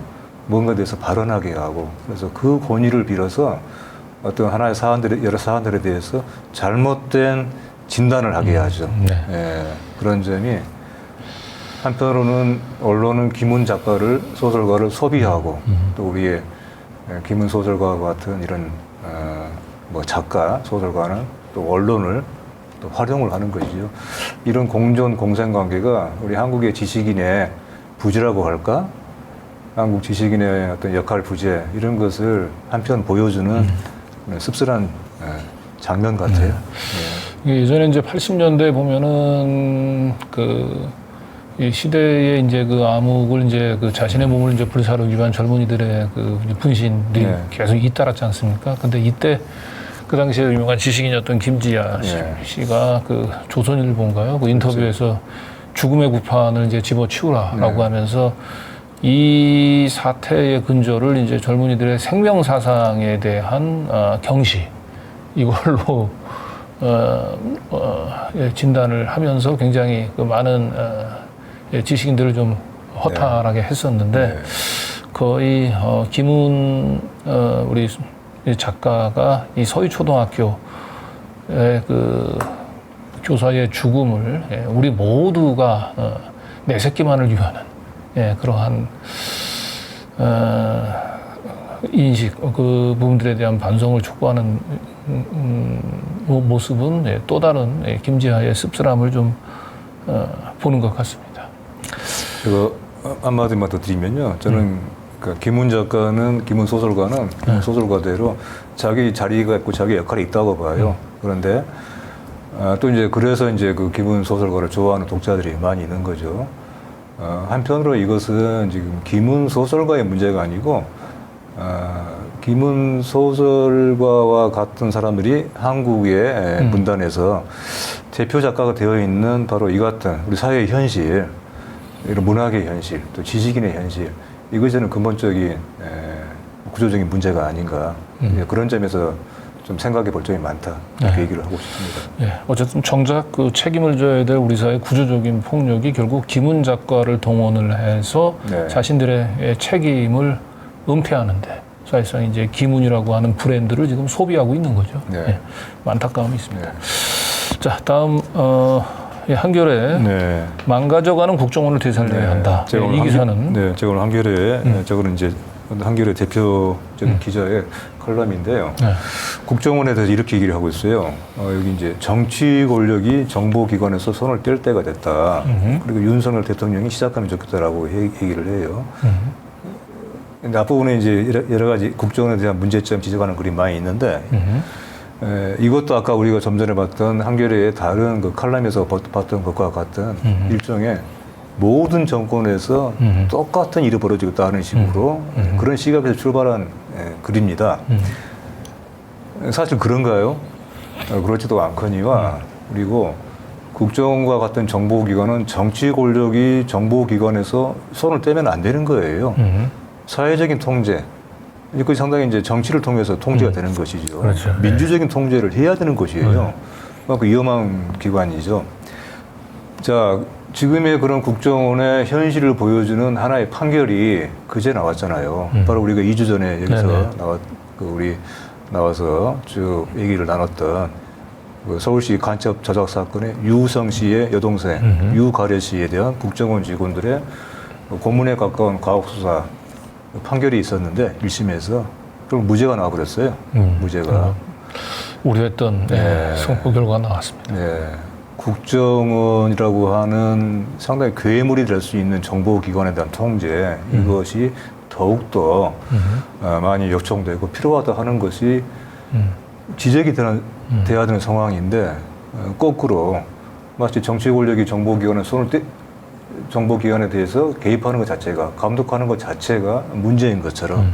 Speaker 3: 뭔가에 대해서 발언하게 하고, 그래서 그 권위를 빌어서 어떤 하나의 사안들에, 여러 사안들에 대해서 잘못된 진단을 하게 하죠. 그런 점이 한편으로는 언론은 김훈 작가를, 소설가를 소비하고 또 우리의 김훈 소설가와 같은 이런 뭐 작가, 소설가는 또 언론을 또 활용을 하는 것이죠. 이런 공존 공생 관계가 우리 한국의 지식인의 부재라고 할까? 한국 지식인의 어떤 역할 부재 이런 것을 한편 보여주는 씁쓸한 장면 같아요.
Speaker 1: 예전에 이제 80년대 보면은 이 시대의 이제 그 암흑을 이제 그 자신의 몸을 이제 불사르기 위한 젊은이들의 그 분신들이 계속 잇따랐지 않습니까? 근데 이때 그 당시에 유명한 지식인이었던 김지아 씨가 그 조선일보인가요? 그 인터뷰에서 죽음의 구판을 이제 집어치우라라고 하면서 이 사태의 근저를 이제 젊은이들의 생명 사상에 대한 경시 이걸로 진단을 하면서 굉장히 그 많은 지식인들을 좀 허탈하게 했었는데 거의 김훈 우리 작가가 이 서희초등학교의 그 교사의 죽음을 우리 모두가 내 새끼만을 위하는 그러한 인식 그 부분들에 대한 반성을 촉구하는 모습은 또 다른 김지아의 씁쓸함을 좀 보는 것 같습니다.
Speaker 3: 제가 한마디만 더 드리면요. 저는 김훈 작가는, 김훈 소설가는 김훈 소설가대로 자기 자리가 있고 자기 역할이 있다고 봐요. 그런데 또 이제 그래서 이제 그 김훈 소설가를 좋아하는 독자들이 많이 있는 거죠. 한편으로 이것은 지금 김훈 소설가의 문제가 아니고 김훈 소설가와 같은 사람들이 한국의 문단에서 대표 작가가 되어 있는 바로 이 같은 우리 사회의 현실, 이런 문학의 현실, 또 지식인의 현실, 이것이 저는 근본적인 구조적인 문제가 아닌가 그런 점에서 좀 생각해 볼 점이 많다 이렇게 얘기를 하고 싶습니다.
Speaker 1: 어쨌든 정작 그 책임을 져야 될 우리 사회의 구조적인 폭력이 결국 김훈 작가를 동원을 해서 자신들의 책임을 은폐하는데 사실상 이제 김훈이라고 하는 브랜드를 지금 소비하고 있는 거죠. 안타까움이 있습니다. 자, 다음 한겨레 망가져가는 국정원을 되살려야 한다. 이 기사는
Speaker 3: 제가 오늘 한겨레에 저거는 이제 한겨레 대표적인 기자의 컬럼인데요. 국정원에 대해서 이렇게 얘기를 하고 있어요. 여기 이제 정치 권력이 정보기관에서 손을 뗄 때가 됐다. 그리고 윤석열 대통령이 시작하면 좋겠다라고 얘기를 해요. 근데 앞부분에 이제 여러 가지 국정원에 대한 문제점 지적하는 글이 많이 있는데 이것도 아까 우리가 좀 전에 봤던 한겨레의 다른 그 칼럼에서 봤던 것과 같은 일종의 모든 정권에서 똑같은 일이 벌어지고 있다는 식으로 그런 시각에서 출발한 글입니다. 사실 그런가요? 그렇지도 않거니와 그리고 국정원과 같은 정보기관은 정치 권력이 정보기관에서 손을 떼면 안 되는 거예요. 사회적인 통제, 이것이 상당히 이제 정치를 통해서 통제가 되는 것이죠.
Speaker 1: 그렇죠.
Speaker 3: 민주적인 통제를 해야 되는 것이에요. 그 위험한 기관이죠. 자, 지금의 그런 국정원의 현실을 보여주는 하나의 판결이 그제 나왔잖아요. 바로 우리가 2주 전에 여기서 나와서 쭉 얘기를 나눴던 그 서울시 간첩 조작 사건의 유성 씨의 여동생 유가래 씨에 대한 국정원 직원들의 고문에 가까운 과학수사 판결이 있었는데 1심에서 그럼 무죄가 나와버렸어요. 무죄가.
Speaker 1: 우려했던 선고 결과가 나왔습니다.
Speaker 3: 국정원이라고 하는 상당히 괴물이 될 수 있는 정보기관에 대한 통제 이것이 더욱더 많이 요청되고 필요하다 하는 것이 지적이 돼야 되는 상황인데 거꾸로 마치 정치 권력이 정보기관에 손을 정보기관에 대해서 개입하는 것 자체가, 감독하는 것 자체가 문제인 것처럼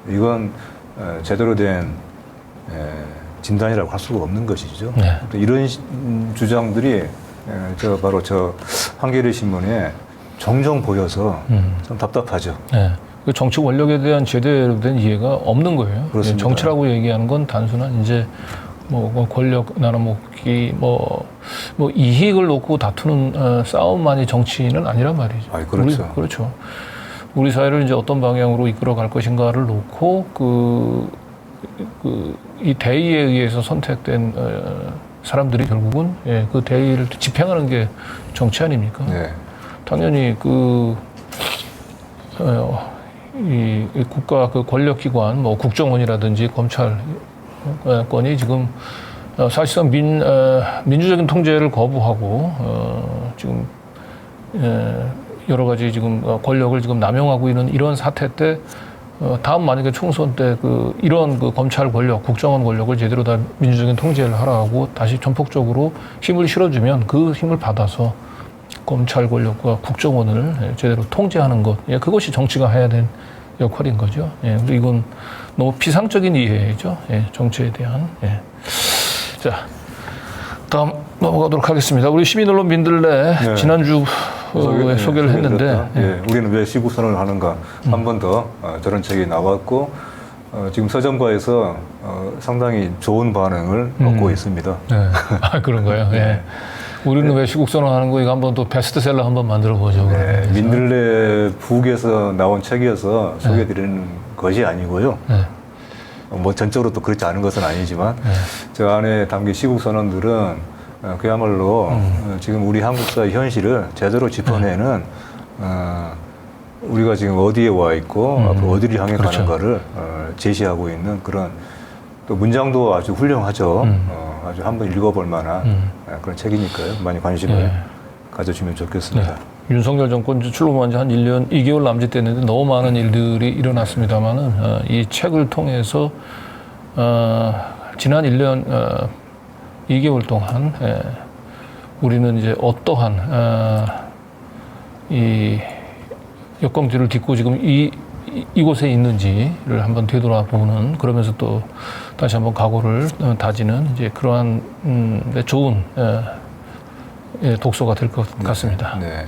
Speaker 3: 이건 제대로 된 진단이라고 할 수가 없는 것이죠.
Speaker 1: 네.
Speaker 3: 이런 주장들이 바로 저 한겨레 신문에 종종 보여서 좀 답답하죠.
Speaker 1: 네. 그 정치 권력에 대한 제대로 된 이해가 없는 거예요.
Speaker 3: 그렇습니다.
Speaker 1: 정치라고 얘기하는 건 단순한 이제 뭐 권력 나눠먹기 뭐 이익을 놓고 다투는 싸움만이 정치는 아니란 말이죠.
Speaker 3: 아이, 그렇죠.
Speaker 1: 그렇죠. 우리 사회를 이제 어떤 방향으로 이끌어갈 것인가를 놓고 이 대의에 의해서 선택된 사람들이 결국은 그 대의를 집행하는 게 정치 아닙니까?
Speaker 3: 네.
Speaker 1: 당연히 이 국가 그 권력기관, 뭐 국정원이라든지 검찰권이 지금 사실상 민주적인 통제를 거부하고 지금 여러 가지 지금 권력을 지금 남용하고 있는 이런 사태 때 다음 만약에 총선 때 이런 검찰 권력, 국정원 권력을 제대로 다 민주적인 통제를 하라고 다시 전폭적으로 힘을 실어주면 그 힘을 받아서 검찰 권력과 국정원을 제대로 통제하는 것, 그것이 정치가 해야 될 역할인 거죠. 근데 이건 너무 피상적인 이해죠. 정치에 대한. 자, 다음 넘어가도록 하겠습니다. 우리 시민언론 민들레
Speaker 3: 네.
Speaker 1: 지난주 소개를 했는데,
Speaker 3: 우리는 왜 시국 선언을 하는가 한 번 더 저런 책이 나왔고 지금 서점가에서 상당히 좋은 반응을 얻고 있습니다.
Speaker 1: 네. 아, 그런가요? 네. 우리는 왜 시국 선언하는 거 이거 한번 또 베스트셀러 한번 만들어 보죠.
Speaker 3: 네, 민들레 북에서 나온 책이어서 소개해드리는 것이 아니고요. 뭐 전적으로 또 그렇지 않은 것은 아니지만 저 안에 담긴 시국 선언들은 그야말로 지금 우리 한국 사회 현실을 제대로 짚어내는 우리가 지금 어디에 와 있고 앞으로 어디를 향해
Speaker 1: 그렇죠.
Speaker 3: 가는가를 제시하고 있는 그런 또 문장도 아주 훌륭하죠. 아주 한번 읽어볼 만한 그런 책이니까요. 많이 관심을 가져주면 좋겠습니다.
Speaker 1: 윤석열 정권 출범한 지 한 1년 2개월 남짓 됐는데 너무 많은 일들이 일어났습니다만은 이 책을 통해서 지난 1년 2개월 동안 우리는 이제 어떠한 이 역광지를 딛고 지금 이곳에 있는지를 한번 되돌아보는, 그러면서 또 다시 한번 각오를 다지는 이제 그러한 좋은 독서가 될 것 같습니다.
Speaker 3: 네.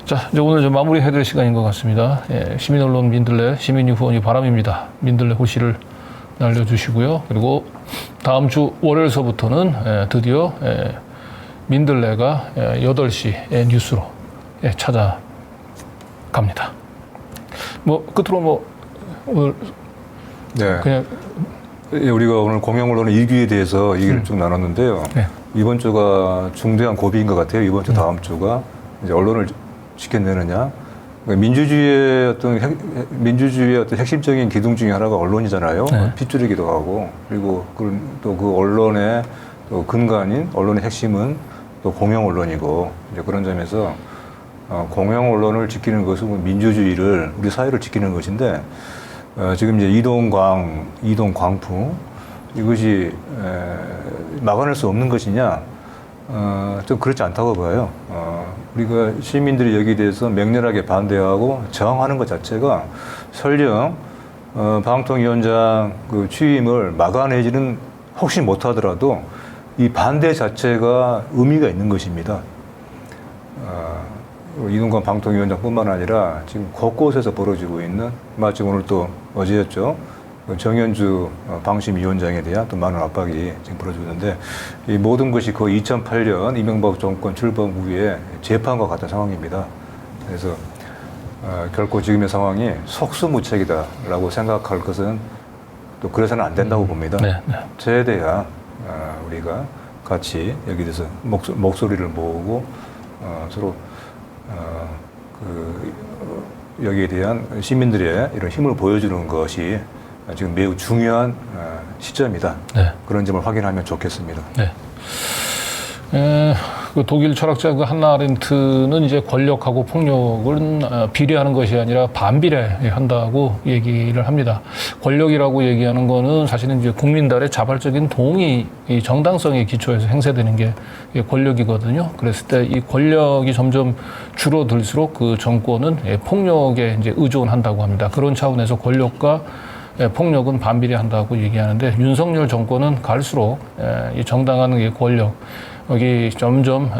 Speaker 1: 자, 이제 오늘 좀 마무리해드릴 시간인 것 같습니다. 시민언론 민들레 시민이 후원이 바람입니다. 민들레 호시를 날려주시고요. 그리고 다음 주 월요일서부터는 드디어 민들레가 8시 뉴스로 찾아갑니다. 뭐 끝으로 오늘
Speaker 3: 네.
Speaker 1: 그냥
Speaker 3: 우리가 오늘 공영언론의 2기에 대해서 얘기를 좀 나눴는데요.
Speaker 1: 네.
Speaker 3: 이번 주가 중대한 고비인 것 같아요. 이번 주 다음 주가 이제 언론을 지켜내느냐. 그러니까 민주주의의 어떤 핵심적인 기둥 중에 하나가 언론이잖아요.
Speaker 1: 네.
Speaker 3: 핏줄이기도 하고, 그리고 또 그 언론의 또 근간인 언론의 핵심은 또 공영 언론이고, 이제 그런 점에서 공영 언론을 지키는 것은 민주주의를, 우리 사회를 지키는 것인데, 지금 이제 이동 광풍 이것이 막아낼 수 없는 것이냐? 좀 그렇지 않다고 봐요. 우리가 시민들이 여기에 대해서 맹렬하게 반대하고 저항하는 것 자체가 설령 방통위원장 그 취임을 막아내지는 혹시 못하더라도 이 반대 자체가 의미가 있는 것입니다. 이동관 방통위원장뿐만 아니라 지금 곳곳에서 벌어지고 있는, 마치 오늘 또 어제였죠. 정현주 방심위원장에 대한 또 많은 압박이 지금 벌어지고 있는데, 이 모든 것이 거의 2008년 이명박 정권 출범 후에 재판과 같은 상황입니다. 그래서 결코 지금의 상황이 속수무책이다라고 생각할 것은 또 그래서는 안 된다고 봅니다.
Speaker 1: 네.
Speaker 3: 최대한 우리가 같이 여기 대해서 목소리를 모으고 서로 여기에 대한 시민들의 이런 힘을 보여주는 것이 지금 매우 중요한 시점이다.
Speaker 1: 네.
Speaker 3: 그런 점을 확인하면 좋겠습니다.
Speaker 1: 네. 그 독일 철학자 그 한나 아렌트는 이제 권력하고 폭력은 비례하는 것이 아니라 반비례한다고 얘기를 합니다. 권력이라고 얘기하는 거는 사실은 이제 국민들의 자발적인 동의, 이 정당성에 기초해서 행사되는 게 권력이거든요. 그랬을 때 이 권력이 점점 줄어들수록 그 정권은 폭력에 이제 의존한다고 합니다. 그런 차원에서 권력과 폭력은 반비례한다고 얘기하는데 윤석열 정권은 갈수록 이 정당한 이 권력 여기 점점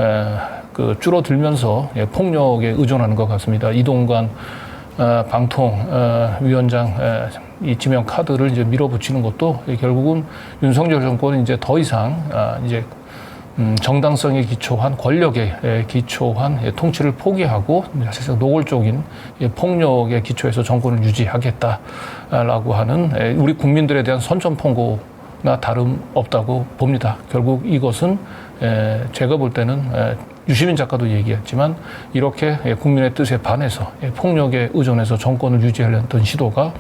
Speaker 1: 그 줄어들면서 폭력에 의존하는 것 같습니다. 이동관 방통위원장 이 지명 카드를 이제 밀어붙이는 것도 결국은 윤석열 정권은 이제 더 이상 이제 정당성에 기초한 권력에 기초한 통치를 포기하고 사실상 노골적인 폭력에 기초해서 정권을 유지하겠다라고 하는 우리 국민들에 대한 선전포고나 다름없다고 봅니다. 결국 이것은 제가 볼 때는 유시민 작가도 얘기했지만 이렇게 국민의 뜻에 반해서 폭력에 의존해서 정권을 유지하려던 시도가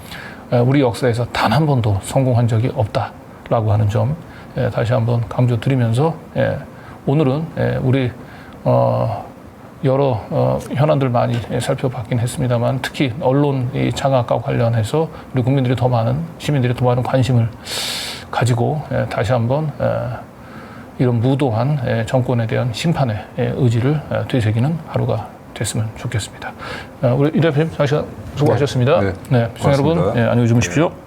Speaker 1: 우리 역사에서 단 한 번도 성공한 적이 없다라고 하는 점 다시 한번 강조드리면서 오늘은 우리 여러 현안들 많이 살펴봤긴 했습니다만 특히 언론 장악과 관련해서 우리 국민들이 더 많은 시민들이 더 많은 관심을 가지고 다시 한번 이런 무도한 정권에 대한 심판의 의지를 되새기는 하루가 됐으면 좋겠습니다. 우리 이 대표님 다시 수고하셨습니다.
Speaker 3: 네,
Speaker 1: 시청자 여러분
Speaker 3: 고맙습니다.
Speaker 1: 안녕히 주무십시오.